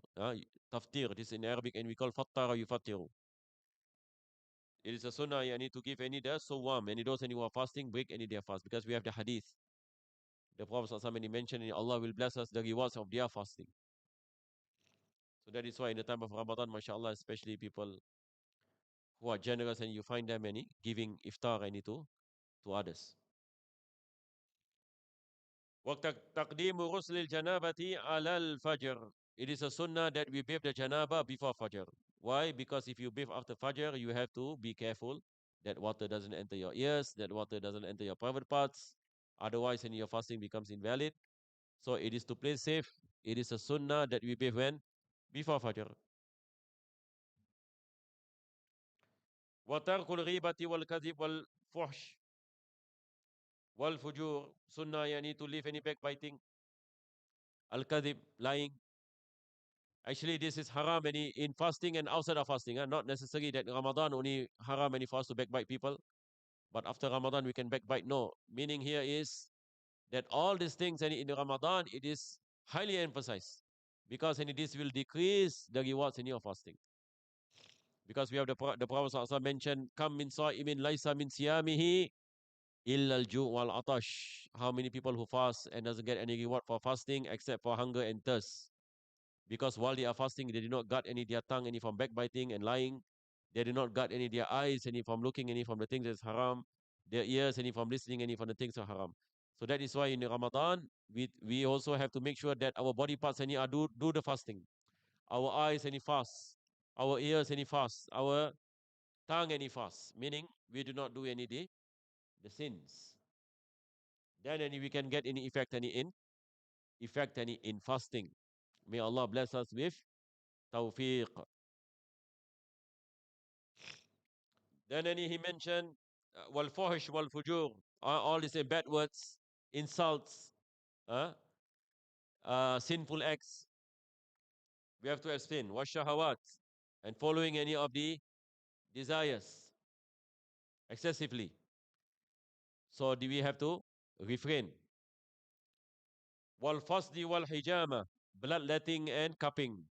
Taftir, this is in Arabic and we call fattara yufattiru. It is a sunnah yani to give any the sawam, any those any who are fasting break any their fast, because we have the hadith. The Prophet sallallahu mentioned Allah will bless us the rewards of their fasting. So that is why in the time of Ramadan, mashallah, especially people who are generous and you find them any giving iftar any to others. وَتَقْدِيمُ غُسْلِ الْجَنَابَةِ عَلَى الْفَجْرِ. It is a sunnah that we bathe the janaba before Fajr. Why? Because if you bathe after Fajr, you have to be careful that water doesn't enter your ears, that water doesn't enter your private parts. Otherwise, any your fasting becomes invalid. So it is to play safe. It is a sunnah that we bathe when? Before Fajr. وَتَرْكُ الْغِيبَةِ وَالْكَذِبِ وَالْفُحْشِ وَالْفُجُورِ. Sunnah, you need to leave any backbiting. Al-kadhib, lying. Actually, this is haram any in fasting and outside of fasting. Not necessarily that Ramadan only haram any for us to backbite people, but after Ramadan we can backbite. No, meaning here is that all these things any in Ramadan it is highly emphasized because any this will decrease the rewards in your fasting. Because we have the Prophet also mentioned, "Kam min sa'imin laisa min siyamihi illa al-ju' wal atash." How many people who fast and doesn't get any reward for fasting except for hunger and thirst? Because while they are fasting, they do not guard any their tongue any from backbiting and lying. They do not guard any their eyes any from looking any from the things that's haram. Their ears any from listening any from the things that are haram. So that is why in Ramadan we also have to make sure that our body parts any are do the fasting. Our eyes any fast, our ears any fast, our tongue any fast. Meaning we do not do any the sins. Then any we can get any effect any in fasting. May Allah bless us with tawfiq. Then any he mentioned wal fahish wal fujur, all these bad words, insults, uh, sinful acts. We have to abstain. Washahawat, and following any of the desires excessively. So do we have to refrain. Wal fasdi wal hijama, bloodletting and cupping.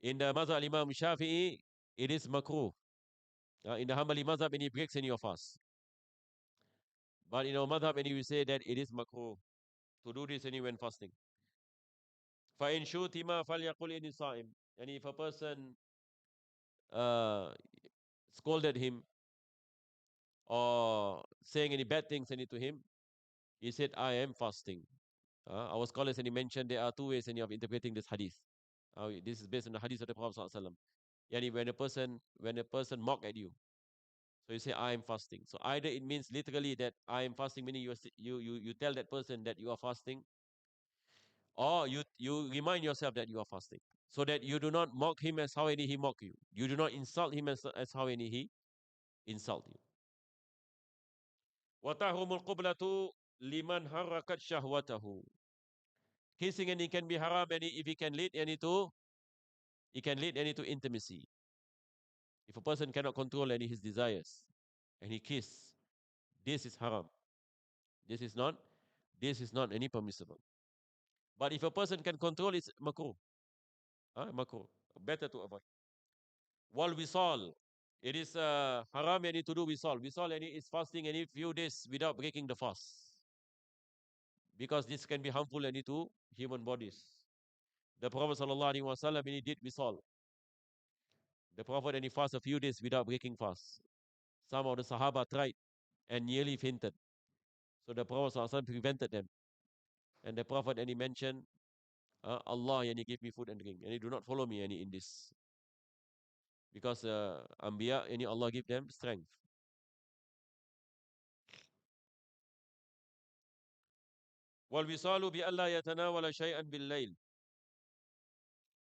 In the Mazhab Imam Shafi'i, it is makruh. In the Hanbali Mazhab, any breaks in your fast. But in our Madhab, any we say that it is makruh to do this any when fasting. فَإِنْ شُوتِمَا فَلْيَقُلْ إِنِّي صَائِمٌ. And if a person uh, scolded him or saying any bad things any to him, he said, I am fasting. Our scholars and he mentioned there are two ways any of interpreting this hadith. This is based on the hadith of the Prophet ﷺ. Yani when a person mock at you, so you say I am fasting. So either it means literally that I am fasting, meaning you tell that person that you are fasting, or you remind yourself that you are fasting, so that you do not mock him as how any he mock you. You do not insult him as how any he insult you. وَتَحْرُمُ الْقُبْلَةُ liman harakat shahwatahu. Kissing any can be haram any if he can lead any to intimacy. If a person cannot control any his desires and he kiss, this is haram. This is not this is not any permissible. But if a person can control, it's makruh. Makruh. Better to avoid. Wal wisal. It is haram any to do wisal. Wisal any is fasting any few days without breaking the fast. Because this can be harmful any to human bodies. The Prophet sallallahu alaihi wasallam he did wisal. The Prophet and he fasted a few days without breaking fast. Some of the Sahaba tried and nearly fainted. So the Prophet sallallahu alaihi wasallam prevented them. And the Prophet and he mentioned, Allah and he gave me food and drink. And he do not follow me any in this. Because Anbiya any Allah give them strength. والوصال بألا يتناول شيئا بالليل.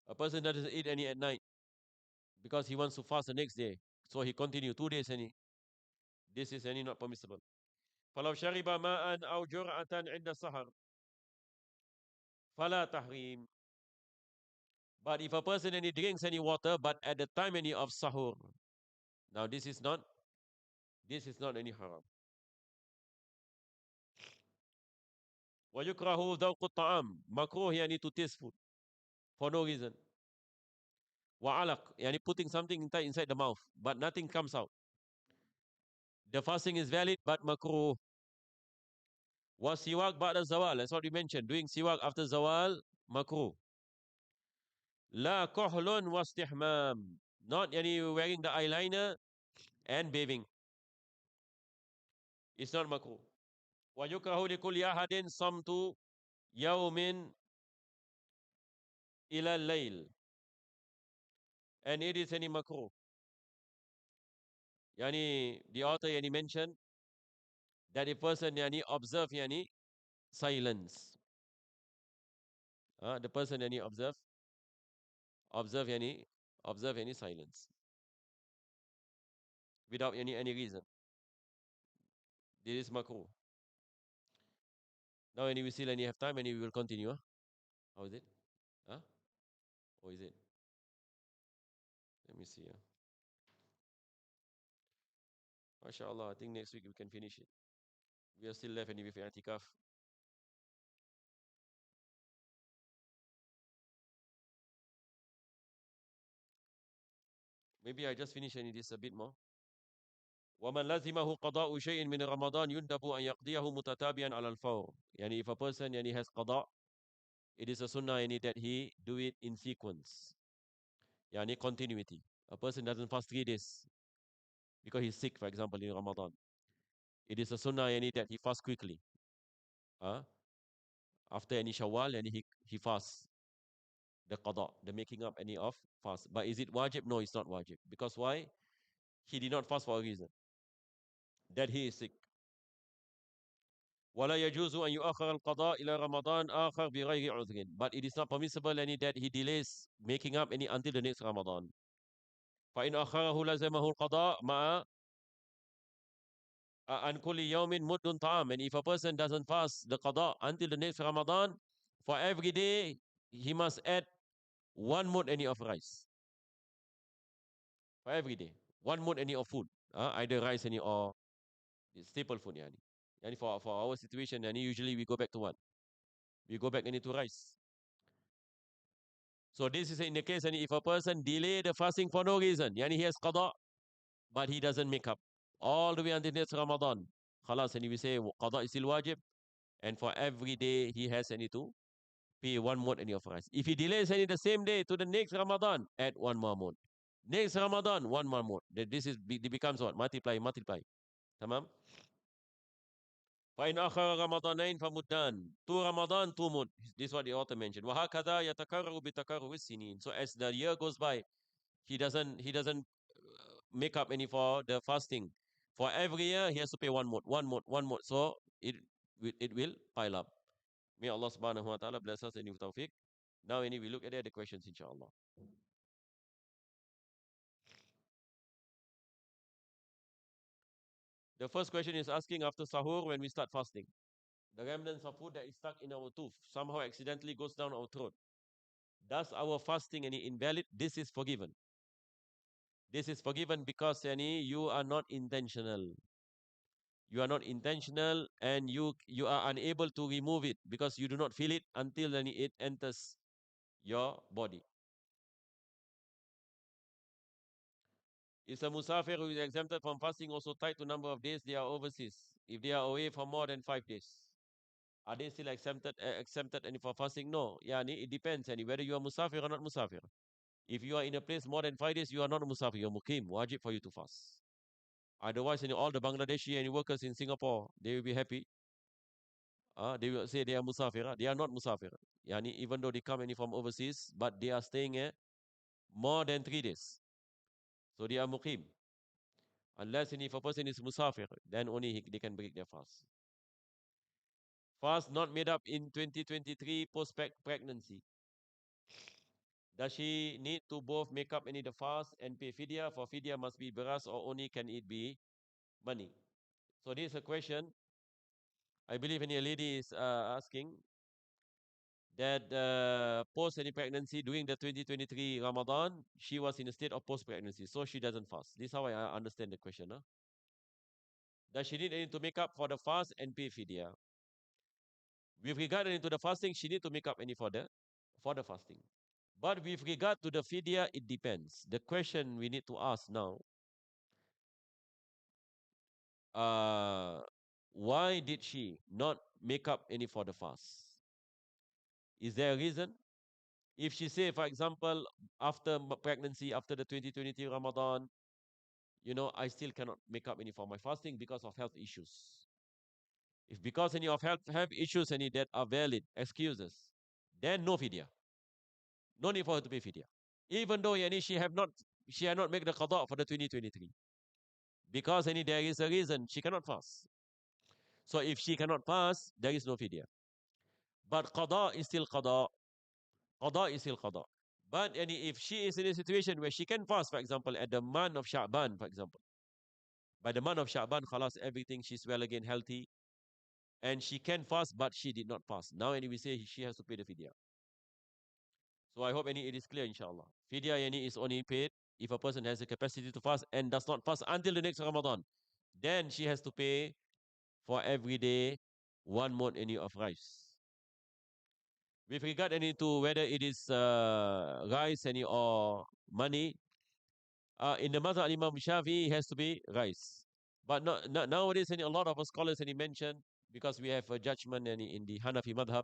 A person that doesn't eat any at night because he wants to fast the next day. So he continue 2 days any. This is any not permissible. فلو شرب ماء أو جرعة عند السحر فلا تحريم. But if a person any drinks any water, but at the time any of sahur, now this is not any haram. ويكره ذوق الطعام. مكروه يعني to taste food for no reason. وعلق يعني putting something inside the mouth, but nothing comes out. The fasting is valid, but makruh. Siwak ba'da zawal. That's what we mentioned. Doing siwak after zawal, makruh. La kohlun wastihmam. Not any wearing the eyeliner and bathing. It's not makruh. Wa yukrahu li kulli ahadin samtu yawmin ila layl. And it is any makruh. Yani the author yani mentioned that a person yani observe yani silence. The person yani observe any silence without any reason. This is makruh. Now, any we still any have time, and we will continue. How is it? Huh? Or is it? Let me see. MashaAllah, I think next week we can finish it. We are still left anyway for i'tikaf. Maybe I just finish any this a bit more. وَمَنْ لَزِمَهُ قَضَاءُ شَيْءٍ مِنْ رَمَضَانِ يُنْدَبُ أَنْ يَقْضِيَهُ مُتَتَابِعًا عَلَى الْفَوْرِ. Yani if a person yani has qada, it is a sunnah yani that he do it in sequence. Yani continuity. A person doesn't fast 3 days because he's sick, for example, in Ramadan. It is a sunnah yani that he fasts quickly. Uh, After any Shawwal, and he fasts the qada, the making up any of fast. But is it wajib? No, it's not wajib. Because why? He did not fast for a reason. That he is sick. ولا يجوز أن يؤخر القضاء إلى رمضان آخر بغير عذر. But it is not permissible any that he delays making up any until the next Ramadan. فإن أخره لزمه القضاء مع عن كل يوم مد طعام. And if a person doesn't fast the qada until the next Ramadan, for every day he must add 1 mud any of rice. For every day. 1 mud any of food. Either rice any or staple food. Yani. Yani for our situation, yani usually we go back to what? We go back any to rice. So this is in the case, and if a person delay the fasting for no reason, yani he has qada, but he doesn't make up all the way until next Ramadan. Khalas, and we say qada is still wajib, and for every day he has any to pay 1 month any of rice. If he delays any the same day to the next Ramadan, add 1 more month. Next Ramadan, 1 more month. This is it becomes what? Multiply. Tamam? فإن أخر رمضانين فمدان. 2 Ramadan, 2 mud. This is what the author mentioned. وهكذا يتكرر بتكرر السنين. So as the year goes by, he doesn't make up any for the fasting. For every year, he has to pay 1 mud. So it will pile up. May Allah subhanahu wa ta'ala bless us and give tawfiq. Now, we look at the other questions, inshallah. The first question is asking after sahur when we start fasting. The remnants of food that is stuck in our tooth somehow accidentally goes down our throat. Does our fasting any invalid? This is forgiven. This is forgiven because you are not intentional. You are not intentional, and you are unable to remove it because you do not feel it until it enters your body. Is a musafir who is exempted from fasting also tied to number of days they are overseas? If they are away for more than 5 days, are they still exempted any for fasting? No. It depends whether you are musafir or not musafir. If you are in a place more than 5 days, you are not a musafir, you're mukim, wajib for you to fast. Otherwise, all the Bangladeshi and workers in Singapore, they will be happy. They will say they are musafir. They are not musafir. Even though they come from overseas, but they are staying here more than 3 days. So they are mukim. Unless if a person is musafir, then only they can break their fast. Fast not made up in 2023 post-pregnancy. Does she need to both make up the fast and pay fidya? For fidya must be beras or only can it be money? So this is a question. I believe a lady is asking that post any pregnancy during the 2023 Ramadan, she was in a state of post-pregnancy, so she doesn't fast. This is how I understand the question. Does she need to make up for the fast and pay fidya? With regard to the fasting, she need to make up any for the fasting. But with regard to the fidya, it depends. The question we need to ask now, why did she not make up any for the fast? Is there a reason? If she say, for example, after pregnancy, after the 2023 Ramadan, I still cannot make up any for my fasting because of health issues. If because any of health issues any that are valid excuses, then no fidya. No need for her to pay fidya. Even though she had not made the qada for the 2023. Because there is a reason she cannot fast. So if she cannot fast, there is no fidya. But qada is still qada. Qada is still qada. But if she is in a situation where she can fast, for example, at the month of Sha'ban, for example, by the month of Sha'ban, khalas, everything, she's well again, healthy, and she can fast, but she did not fast. Now, we say she has to pay the fidya. So I hope any it is clear, inshallah. Fidya yani is only paid if a person has the capacity to fast and does not fast until the next Ramadan. Then she has to pay for every day 1 month any of rice. With regard any to whether it is rice any or money, in the Mazhab Imam Shafi, it has to be rice. But not nowadays, any, a lot of scholars any mentioned because we have a judgment any in the Hanafi Madhab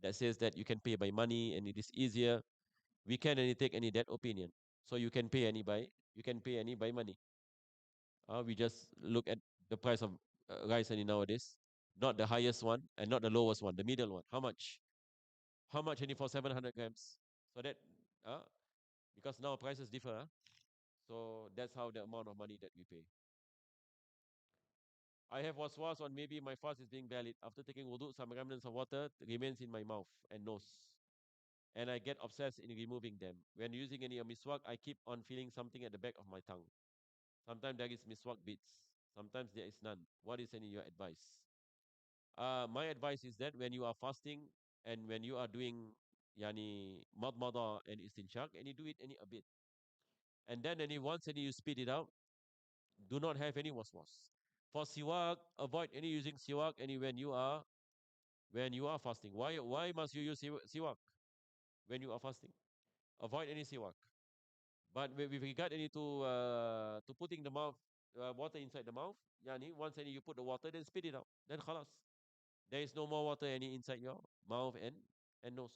that says that you can pay by money and it is easier. We can any take any that opinion. So you can pay any by money. We just look at the price of rice any nowadays, not the highest one and not the lowest one, the middle one. How much? How much any for 700 grams? So that uh, because now prices differ. So that's how the amount of money that we pay. I have waswas on maybe my fast is being valid. After taking wudu, some remnants of water remains in my mouth and nose. And I get obsessed in removing them. When using any miswak, I keep on feeling something at the back of my tongue. Sometimes there is miswak bits. Sometimes there is none. What is any your advice? My advice is that when you are fasting and when you are doing yani madmada and istinshaq and you do it any a bit, and then any once any you speed it out, do not have any waswas. For siwak, avoid any using siwak any when you are fasting. Why must you use siwak when you are fasting? Avoid any siwak. But with regard any to putting the mouth water inside the mouth, yani once any you put the water, then spit it out. Then khalas. There is no more water any inside your mouth and nose.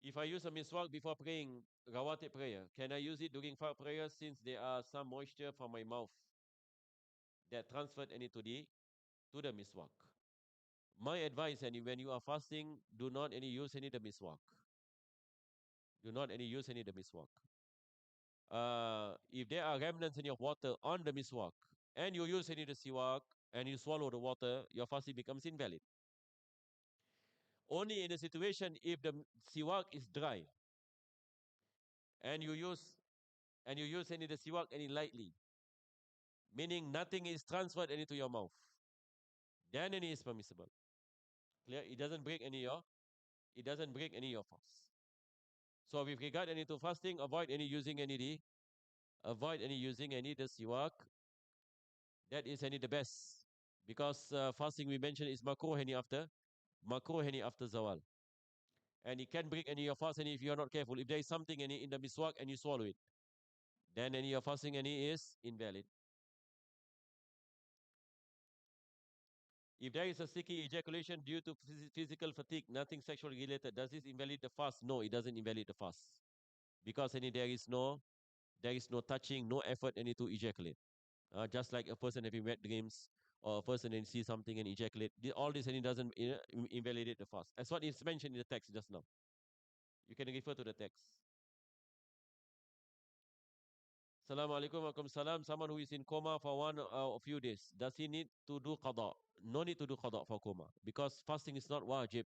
If I use a miswak before praying rawatib prayer, can I use it during fard prayer since there are some moisture from my mouth that transferred any to the miswak? My advice, any when you are fasting, do not any use any the miswak. Do not any use any the miswak. If there are remnants in your water on the miswak, and you use any the siwak, and you swallow the water, your fasting becomes invalid. Only in a situation if the siwak is dry, and you use any the siwak any lightly, meaning nothing is transferred any to your mouth, then any is permissible. Clear? It doesn't break any your fast. So with regard any to fasting, avoid any using any the siwak. That is any the best because fasting we mentioned is makruh any after zawal, and it can break any your fast any if you are not careful. If there is something any in the miswak and you swallow it, then any your fasting any is invalid. If there is a sticky ejaculation due to physical fatigue, nothing sexually related, does this invalidate the fast? No, it doesn't invalidate the fast because any there is no touching, no effort any to ejaculate. Just like a person having wet dreams or a person and see something and ejaculate. All this and it doesn't invalidate the fast. As what is mentioned in the text just now. You can refer to the text. Assalamu alaikum wa alaikum salam. Someone who is in coma for one or a few days, does he need to do qada? No need to do qada for coma because fasting is not wajib.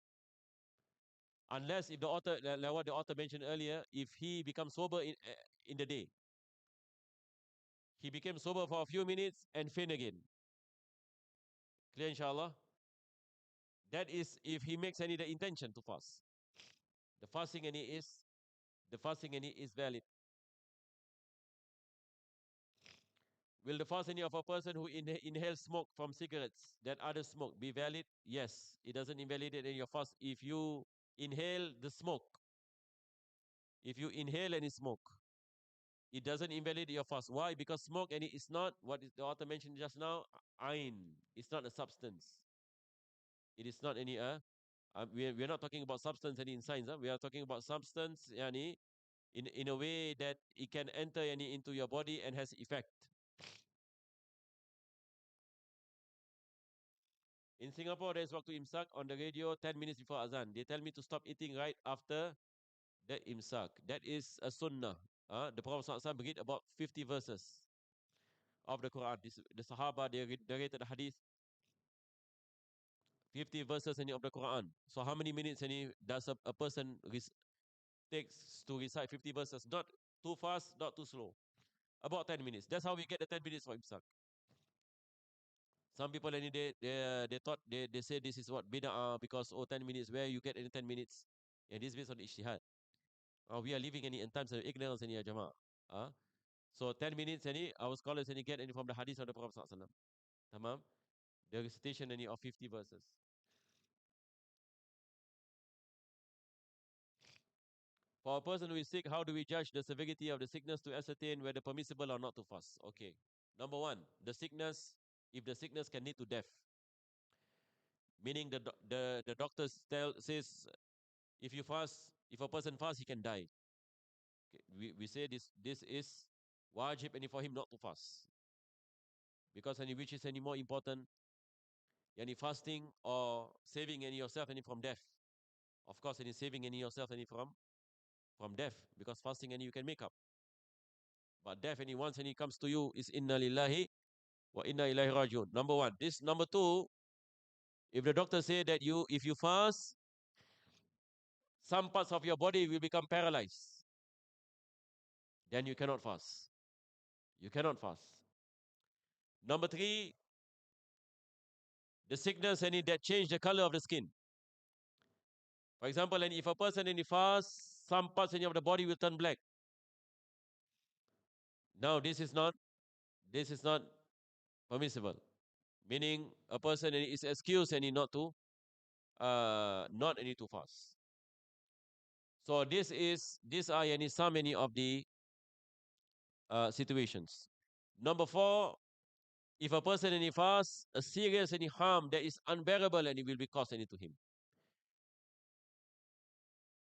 Unless if the author, like what the author mentioned earlier, if he becomes sober in the day, he became sober for a few minutes and faint again. Clear, inshallah? That is if he makes any the intention to fast. The fasting any is the fasting any is valid. Will the fasting of a person who inhales smoke from cigarettes that others smoke be valid? Yes, it doesn't invalidate any your fast if you inhale the smoke. If you inhale any smoke, it doesn't invalidate your fast. Why? Because smoke and it is not what the author mentioned just now. Ain. It's not a substance. It is not any we are not talking about substance any in science. We are talking about substance yani in a way that it can enter any into your body and has effect. In Singapore, there's waktu imsak on the radio 10 minutes before azan. They tell me to stop eating right after the imsak. That is a sunnah. The Prophet ﷺ read about 50 verses of the Quran. The Sahaba, they rated the hadith 50 verses any of the Quran. So how many minutes any does a person takes to recite 50 verses? Not too fast, not too slow. About 10 minutes. That's how we get the 10 minutes for imsak. Some people they thought they say this is what bid'ah because 10 minutes where you get any 10 minutes. And this is based on ijtihad. We are living any in times of ignorance any jama. Uh, so 10 minutes any our scholars any get any from the hadith of the Prophet sallallahu alaihi wasallam. Tamam. The recitation any of 50 verses. For a person who is sick, how do we judge the severity of the sickness to ascertain whether permissible or not to fast? Okay. Number one, the sickness, if the sickness can lead to death, meaning the doctors says if you fast, if a person fasts, he can die. Okay. We say this is wajib any for him not to fast. Because any which is any more important, any fasting or saving any yourself any from death. Of course, any saving any yourself any from death, because fasting any you can make up. But death any once any comes to you is inna lillahi wa inna ilaihi rajiun. Number one. This number two, if the doctor say that if you fast, some parts of your body will become paralyzed, then you cannot fast. You cannot fast. Number three, the sickness any that change the color of the skin. For example, and if a person any fast, some parts any of the body will turn black. Now this is not permissible. Meaning a person is excused any not to not any to fast. So these are any so many of the situations. Number four, if a person any fast, a serious any harm that is unbearable and it will be caused any to him.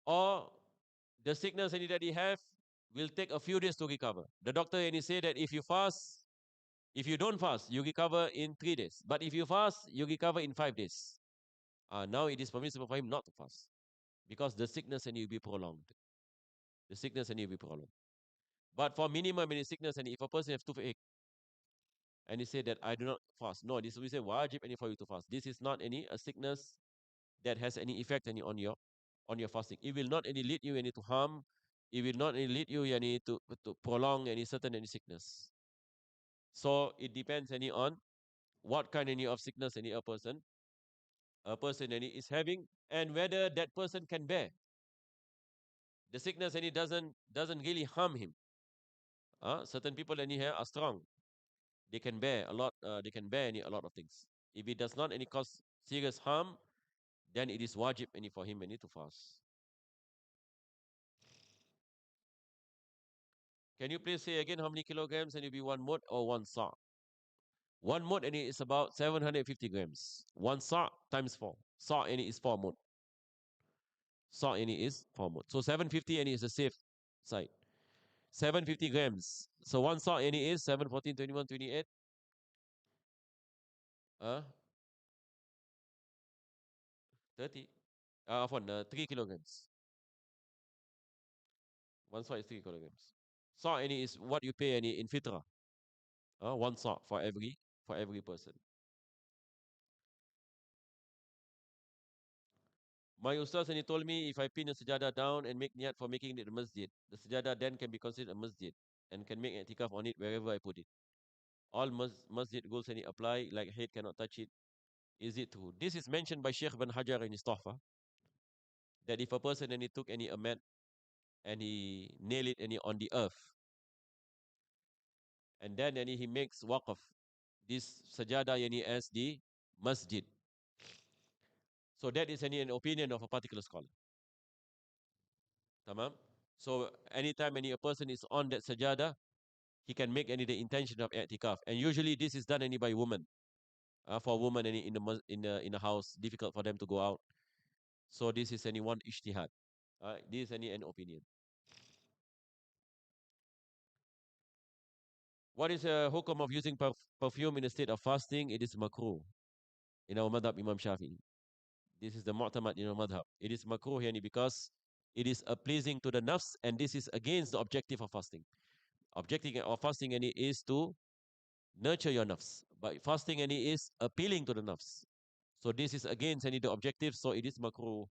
Or the sickness any that he have will take a few days to recover. The doctor any say that if you don't fast, you recover in 3 days. But if you fast, you recover in 5 days. Now it is permissible for him not to fast because the sickness and it will be prolonged. The sickness and it will be prolonged. But for minimum any sickness and if a person have toothache and he say that I do not fast, no, this we say wajib any for you to fast. This is not any a sickness that has any effect any on your fasting. It will not any lead you any to harm. It will not any lead you any to prolong any certain any sickness. So it depends any on what kind any of sickness any a person any is having and whether that person can bear the sickness any doesn't really harm him. Certain people any here are strong. They can bear a lot. They can bear any a lot of things. If it does not any cause serious harm, then it is wajib any for him any to fast. Can you please say again how many kilograms and it be one mud or one sa? One mud and it is about 750 grams. One sa times 4. Sa and it is 4 mud. Sa and it is 4 mud. So 750 and it is a safe side. 750 grams. So one sa and it is 7, 14, 21, 28. 30. 3 kilograms. One sa is 3 kilograms. Sa and it is what you pay any in fitrah. One sa for every person. My ustaz and he told me if I pin a sajadah down and make niat for making it a masjid, the sajadah then can be considered a masjid and can make i'tikaf on it wherever I put it. All masjid goals any apply, like head cannot touch it. Is it true? This is mentioned by Sheikh bin Hajar in his Tahfa, that if a person and he took any a mat and he nail it any on the earth, and then any he makes waqf this sajadah any as the masjid. So that is any an opinion of a particular scholar. Tamam? So anytime any a person is on that sajadah, he can make any the intention of i'tikaf. And usually this is done any by women. For women any in the house, difficult for them to go out. So this is any one ijtihad. This is any an opinion. What is a hukum of using perfume in a state of fasting? It is makruh in our madhab Imam Shafi'i. This is the mu'tamad in our madhab. It is makruh yani because it is pleasing to the nafs and this is against the objective of fasting. Objective of fasting any is to nurture your nafs. But fasting any is appealing to the nafs. So this is against any the objective, so it is makruh.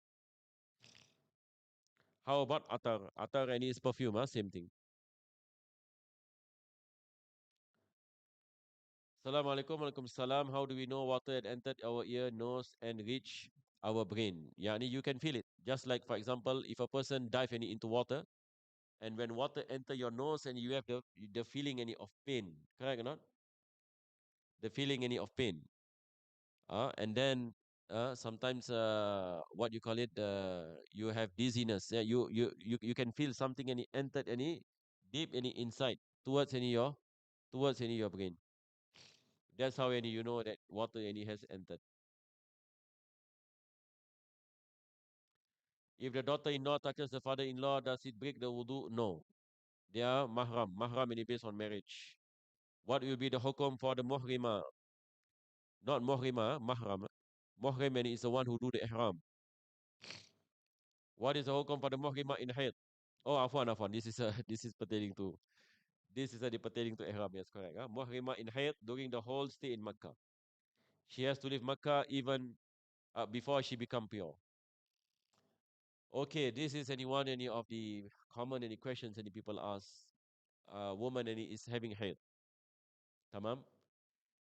How about atar? Atar any is perfume, same thing. Assalamu alaikum, alaikum salam. How do we know water had entered our ear, nose, and reached our brain? Yani you can feel it. Just like, for example, if a person dive any into water, and when water enter your nose and you have the feeling any of pain, correct or not? The feeling any of pain. And then sometimes what you call it, you have dizziness. Yeah, you can feel something any entered any deep any inside towards any your brain. That's how any you know that water any has entered. If the daughter-in-law touches the father-in-law, does it break the wudu? No. They are mahram. Mahram is based on marriage. What will be the hukum for the muhrima? Not muhrima, mahram. Muhrim is the one who do the ihram. What is the hukum for the muhrima in haid? Oh, afwan, afwan. This is this is pertaining to pertaining to ihram. Yes, correct. Muhrima in haid during the whole stay in Makkah. She has to leave Makkah even before she become pure. Okay, this is any of the common any questions any people ask. Woman any is having haid. Tamam?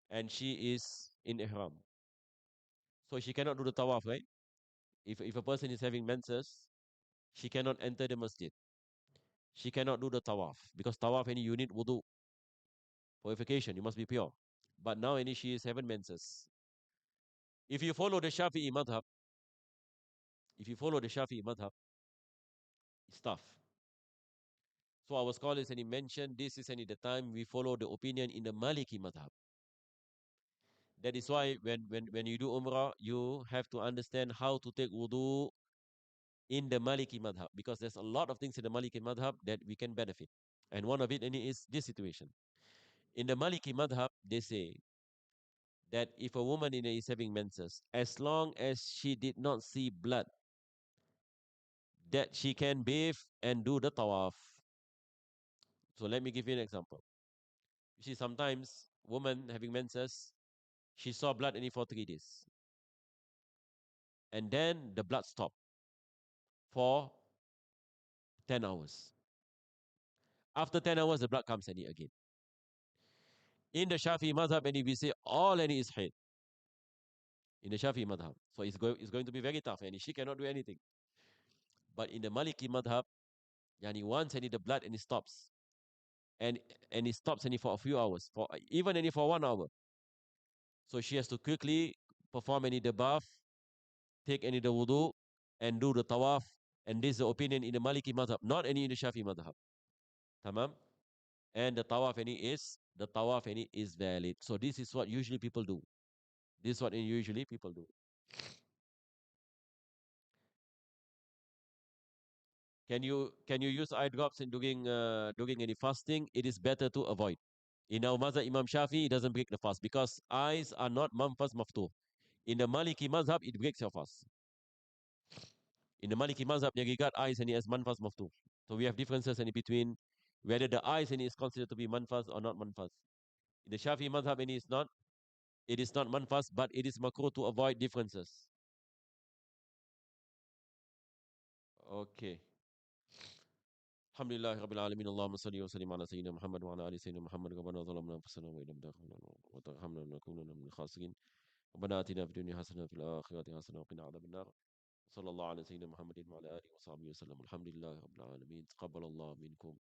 And she is in ihram. So she cannot do the tawaf, right? If a person is having menses, she cannot enter the masjid. She cannot do the tawaf because tawaf any you need wudu purification. You must be pure. But now any she is having menses. If you follow the Shafi'i madhab, if you follow the Shafi'i madhab, it's tough. So our scholars any mentioned this is any the time we follow the opinion in the Maliki madhab. That is why when you do Umrah, you have to understand how to take wudu in the Maliki madhab because there's a lot of things in the Maliki madhab that we can benefit. And one of it and is this situation. In the Maliki madhab, they say that if a woman is having menses, as long as she did not see blood, that she can bathe and do the tawaf. So let me give you an example. You see, sometimes woman having menses, she saw blood only for 3 days. And then the blood stopped for 10 hours. After 10 hours, the blood comes any again. In the Shafi madhab, and we say all any is haid. In the Shafi madhab. So it's going to be very tough, and she cannot do anything. But in the Maliki madhab, yani once any the blood and it stops, and and it stops any for a few hours, for even any for 1 hour. So she has to quickly perform any the bath, take any the wudu, and do the tawaf. And this is the opinion in the Maliki madhab, not any in the Shafi madhab. Tamam? And the tawaf any is valid. So this is what usually people do. This is what usually people do. Can you use eye drops in doing any fasting? It is better to avoid. In our mazhab Imam Shafi, it doesn't break the fast because eyes are not manfas maftuh. In the Maliki mazhab, it breaks your fast. In the Maliki mazhab, they regard eyes and as manfas maftuh. So we have differences in between whether the eyes and is considered to be manfas or not manfas. In the Shafi mazhab, and it is not manfas, but it is makruh to avoid differences. Okay. Alhamdulillah Rabbil Alamin. Allahumma salli wa sallim ala Sayyidina Muhammad wa ala ali Sayyidina Muhammad. Rabbana zalamna anfusana wa illam taghfir lana wa tarhamna lanakunanna minal khasirin. ربنا آتنا في الدنيا حسنة وفي الآخرة حسنة وقنا عذاب النار صلى الله على سيدنا محمد وعلى آله وصحبه وسلم الحمد لله رب العالمين تقبل الله منكم